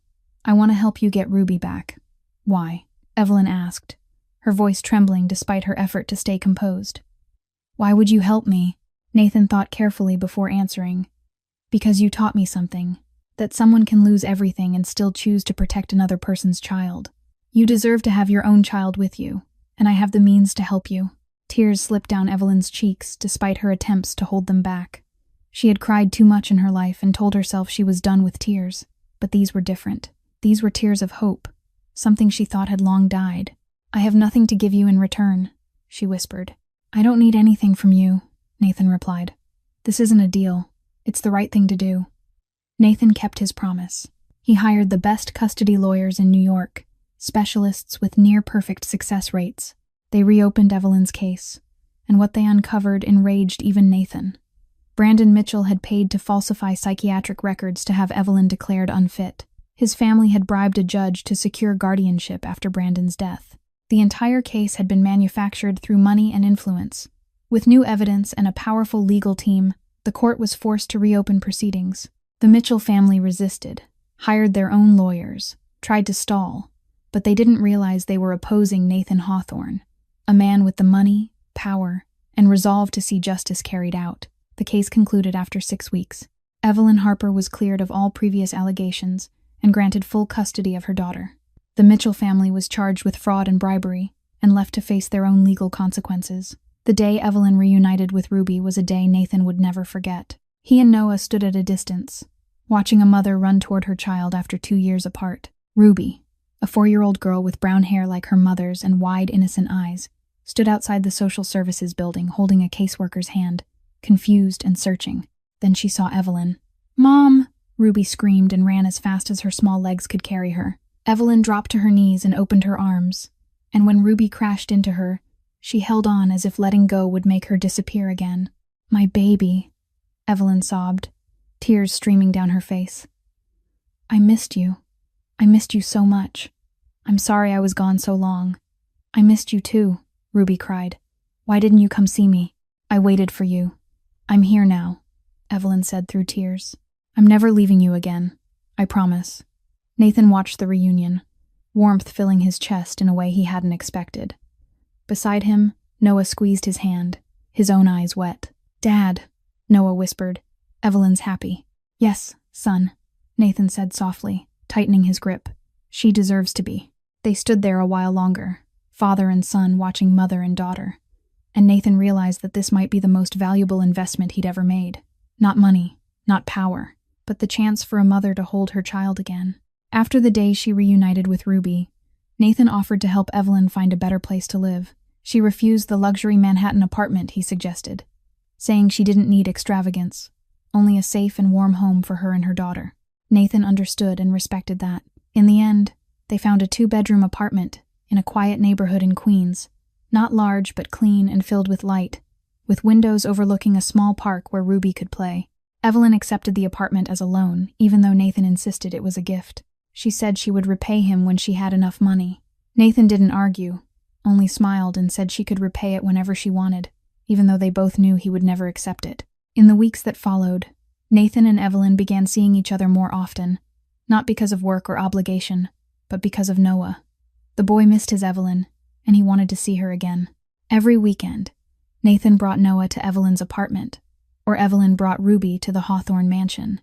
I want to help you get Ruby back. Why? Evelyn asked, her voice trembling despite her effort to stay composed. Why would you help me? Nathan thought carefully before answering. Because you taught me something, that someone can lose everything and still choose to protect another person's child. You deserve to have your own child with you, and I have the means to help you. Tears slipped down Evelyn's cheeks despite her attempts to hold them back. She had cried too much in her life and told herself she was done with tears, but these were different. These were tears of hope, something she thought had long died. I have nothing to give you in return, she whispered. I don't need anything from you, Nathan replied. This isn't a deal. It's the right thing to do. Nathan kept his promise. He hired the best custody lawyers in New York, specialists with near-perfect success rates. They reopened Evelyn's case, and what they uncovered enraged even Nathan. Brandon Mitchell had paid to falsify psychiatric records to have Evelyn declared unfit. His family had bribed a judge to secure guardianship after Brandon's death. The entire case had been manufactured through money and influence. With new evidence and a powerful legal team, the court was forced to reopen proceedings. The Mitchell family resisted, hired their own lawyers, tried to stall, but they didn't realize they were opposing Nathan Hawthorne, a man with the money, power, and resolve to see justice carried out. The case concluded after 6 weeks. Evelyn Harper was cleared of all previous allegations and granted full custody of her daughter. The Mitchell family was charged with fraud and bribery and left to face their own legal consequences. The day Evelyn reunited with Ruby was a day Nathan would never forget. He and Noah stood at a distance, watching a mother run toward her child after 2 years apart. Ruby, a 4-year-old girl with brown hair like her mother's and wide, innocent eyes, stood outside the social services building holding a caseworker's hand, confused and searching. Then she saw Evelyn. "Mom!" Ruby screamed and ran as fast as her small legs could carry her. Evelyn dropped to her knees and opened her arms, and when Ruby crashed into her, she held on as if letting go would make her disappear again. "My baby," Evelyn sobbed, tears streaming down her face. "I missed you. I missed you so much. I'm sorry I was gone so long." "I missed you too," Ruby cried. "Why didn't you come see me? I waited for you." "I'm here now," Evelyn said through tears. "I'm never leaving you again. I promise." Nathan watched the reunion, warmth filling his chest in a way he hadn't expected. Beside him, Noah squeezed his hand, his own eyes wet. "Dad," Noah whispered. "Evelyn's happy." "Yes, son," Nathan said softly, tightening his grip. "She deserves to be." They stood there a while longer, father and son watching mother and daughter, and Nathan realized that this might be the most valuable investment he'd ever made. Not money, not power, but the chance for a mother to hold her child again. After the day she reunited with Ruby, Nathan offered to help Evelyn find a better place to live. She refused the luxury Manhattan apartment he suggested, saying she didn't need extravagance, only a safe and warm home for her and her daughter. Nathan understood and respected that. In the end, they found a 2-bedroom apartment in a quiet neighborhood in Queens, not large but clean and filled with light, with windows overlooking a small park where Ruby could play. Evelyn accepted the apartment as a loan, even though Nathan insisted it was a gift. She said she would repay him when she had enough money. Nathan didn't argue, only smiled and said she could repay it whenever she wanted, even though they both knew he would never accept it. In the weeks that followed, Nathan and Evelyn began seeing each other more often, not because of work or obligation, but because of Noah. The boy missed his Evelyn, and he wanted to see her again. Every weekend, Nathan brought Noah to Evelyn's apartment, or Evelyn brought Ruby to the Hawthorne mansion.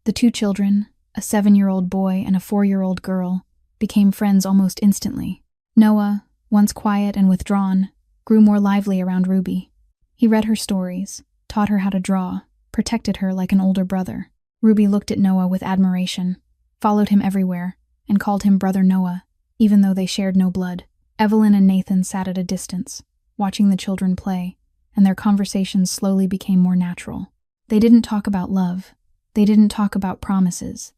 The two children, a 7-year-old boy and a 4-year-old girl, became friends almost instantly. Noah, once quiet and withdrawn, grew more lively around Ruby. He read her stories, taught her how to draw, protected her like an older brother. Ruby looked at Noah with admiration, followed him everywhere, and called him Brother Noah, even though they shared no blood. Evelyn and Nathan sat at a distance, watching the children play, and their conversations slowly became more natural. They didn't talk about love. They didn't talk about promises.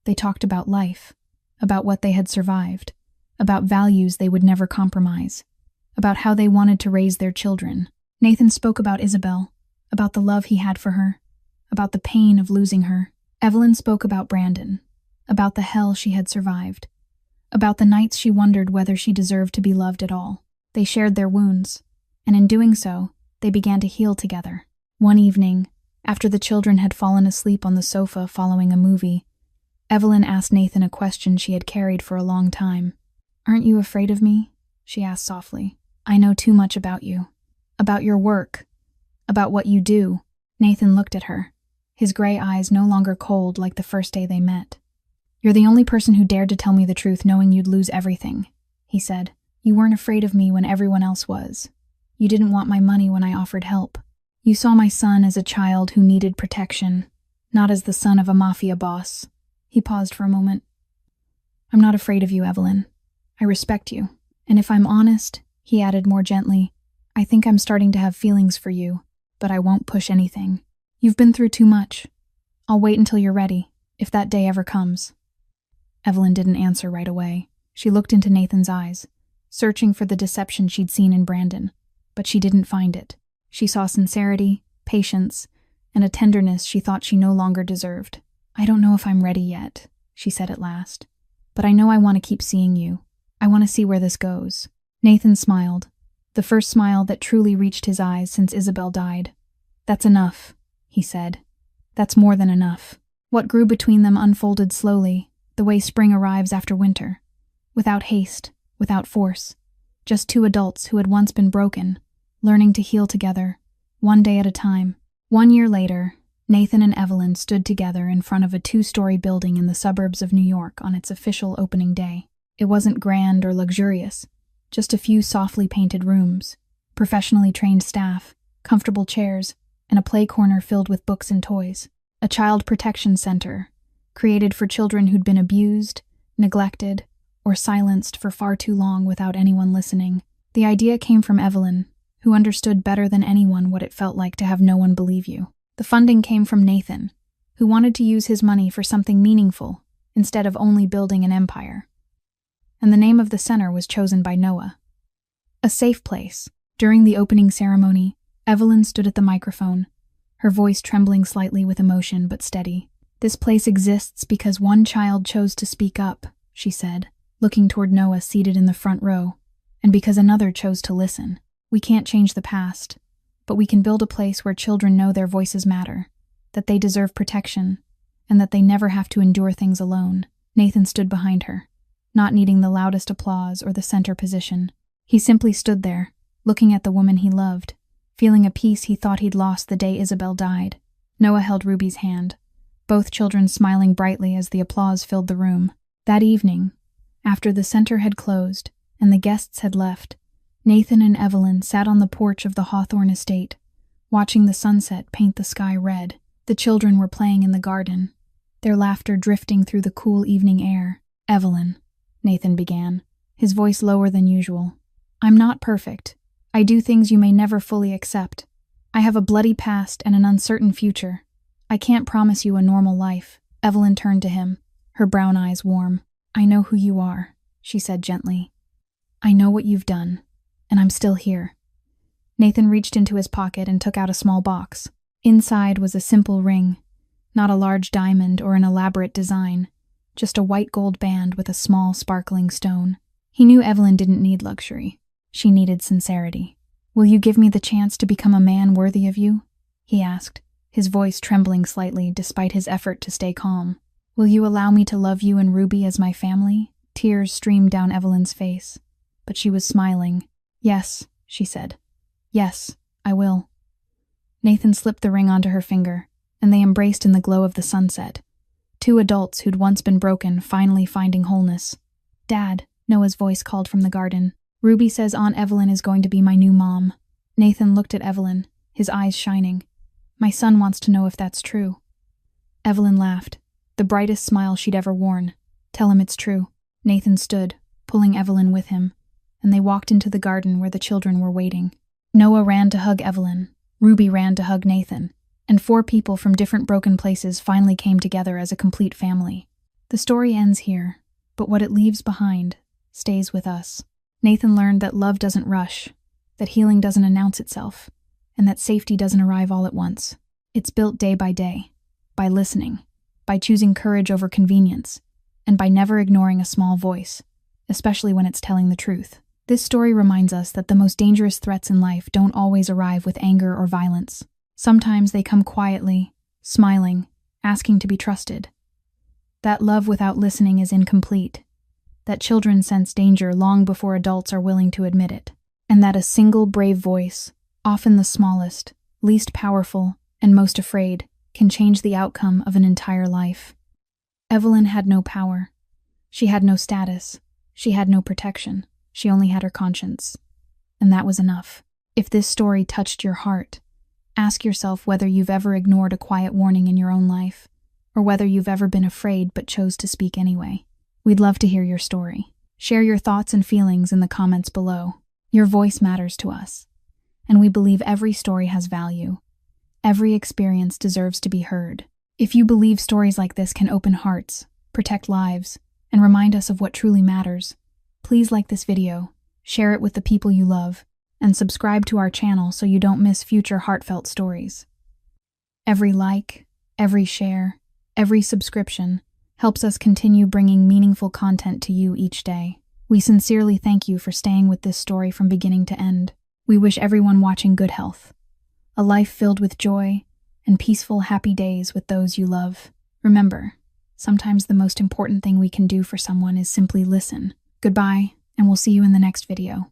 They talked about life, about what they had survived, about values they would never compromise, about how they wanted to raise their children. Nathan spoke about Isabel, about the love he had for her, about the pain of losing her. Evelyn spoke about Brandon, about the hell she had survived, about the nights she wondered whether she deserved to be loved at all. They shared their wounds, and in doing so, they began to heal together. One evening, after the children had fallen asleep on the sofa following a movie, Evelyn asked Nathan a question she had carried for a long time. "Aren't you afraid of me?" she asked softly. "I know too much about you. About your work. About what you do." Nathan looked at her, his gray eyes no longer cold like the first day they met. "You're the only person who dared to tell me the truth knowing you'd lose everything," he said. "You weren't afraid of me when everyone else was. You didn't want my money when I offered help. You saw my son as a child who needed protection, not as the son of a Mafia boss." He paused for a moment. "I'm not afraid of you, Evelyn. I respect you. And if I'm honest," he added more gently, "I think I'm starting to have feelings for you, but I won't push anything. You've been through too much. I'll wait until you're ready, if that day ever comes." Evelyn didn't answer right away. She looked into Nathan's eyes, searching for the deception she'd seen in Brandon, but she didn't find it. She saw sincerity, patience, and a tenderness she thought she no longer deserved. "I don't know if I'm ready yet," she said at last, "but I know I want to keep seeing you. I want to see where this goes." Nathan smiled, the first smile that truly reached his eyes since Isabel died. "That's enough," he said. "That's more than enough." What grew between them unfolded slowly, the way spring arrives after winter, without haste, without force, just two adults who had once been broken, learning to heal together, one day at a time. 1 year later, Nathan and Evelyn stood together in front of a 2-story building in the suburbs of New York on its official opening day. It wasn't grand or luxurious, just a few softly painted rooms, professionally trained staff, comfortable chairs, and a play corner filled with books and toys. A child protection center, created for children who'd been abused, neglected, or silenced for far too long without anyone listening. The idea came from Evelyn, who understood better than anyone what it felt like to have no one believe you. The funding came from Nathan, who wanted to use his money for something meaningful instead of only building an empire. And the name of the center was chosen by Noah. A safe place. During the opening ceremony, Evelyn stood at the microphone, her voice trembling slightly with emotion but steady. "This place exists because one child chose to speak up," she said, looking toward Noah seated in the front row, "and because another chose to listen. We can't change the past, but we can build a place where children know their voices matter, that they deserve protection, and that they never have to endure things alone." Nathan stood behind her, not needing the loudest applause or the center position. He simply stood there, looking at the woman he loved, feeling a peace he thought he'd lost the day Isabel died. Noah held Ruby's hand, both children smiling brightly as the applause filled the room. That evening, after the center had closed and the guests had left, Nathan and Evelyn sat on the porch of the Hawthorne estate, watching the sunset paint the sky red. The children were playing in the garden, their laughter drifting through the cool evening air. "Evelyn," Nathan began, his voice lower than usual, "I'm not perfect. I do things you may never fully accept. I have a bloody past and an uncertain future. I can't promise you a normal life." Evelyn turned to him, her brown eyes warm. "I know who you are," she said gently. "I know what you've done, and I'm still here." Nathan reached into his pocket and took out a small box. Inside was a simple ring, not a large diamond or an elaborate design, just a white gold band with a small sparkling stone. He knew Evelyn didn't need luxury. She needed sincerity. "Will you give me the chance to become a man worthy of you?" he asked, his voice trembling slightly despite his effort to stay calm. "Will you allow me to love you and Ruby as my family?" Tears streamed down Evelyn's face, but she was smiling. "Yes," she said. "Yes, I will." Nathan slipped the ring onto her finger, and they embraced in the glow of the sunset, Two adults who'd once been broken finally finding wholeness. "Dad," Noah's voice called from the garden. "Ruby says Aunt Evelyn is going to be my new mom." Nathan looked at Evelyn, his eyes shining. "My son wants to know if that's true." Evelyn laughed, the brightest smile she'd ever worn. "Tell him it's true." Nathan stood, pulling Evelyn with him, and they walked into the garden where the children were waiting. Noah ran to hug Evelyn, Ruby ran to hug Nathan, and 4 people from different broken places finally came together as a complete family. The story ends here, but what it leaves behind stays with us. Nathan learned that love doesn't rush, that healing doesn't announce itself, and that safety doesn't arrive all at once. It's built day by day, by listening, by choosing courage over convenience, and by never ignoring a small voice, especially when it's telling the truth. This story reminds us that the most dangerous threats in life don't always arrive with anger or violence. Sometimes they come quietly, smiling, asking to be trusted. That love without listening is incomplete. That children sense danger long before adults are willing to admit it. And that a single brave voice, often the smallest, least powerful, and most afraid, can change the outcome of an entire life. Evelyn had no power. She had no status. She had no protection. She only had her conscience. And that was enough. If this story touched your heart, ask yourself whether you've ever ignored a quiet warning in your own life, or whether you've ever been afraid but chose to speak anyway. We'd love to hear your story. Share your thoughts and feelings in the comments below. Your voice matters to us, and we believe every story has value. Every experience deserves to be heard. If you believe stories like this can open hearts, protect lives, and remind us of what truly matters, please like this video, share it with the people you love, and subscribe to our channel so you don't miss future heartfelt stories. Every like, every share, every subscription helps us continue bringing meaningful content to you each day. We sincerely thank you for staying with this story from beginning to end. We wish everyone watching good health, a life filled with joy, and peaceful, happy days with those you love. Remember, sometimes the most important thing we can do for someone is simply listen. Goodbye, and we'll see you in the next video.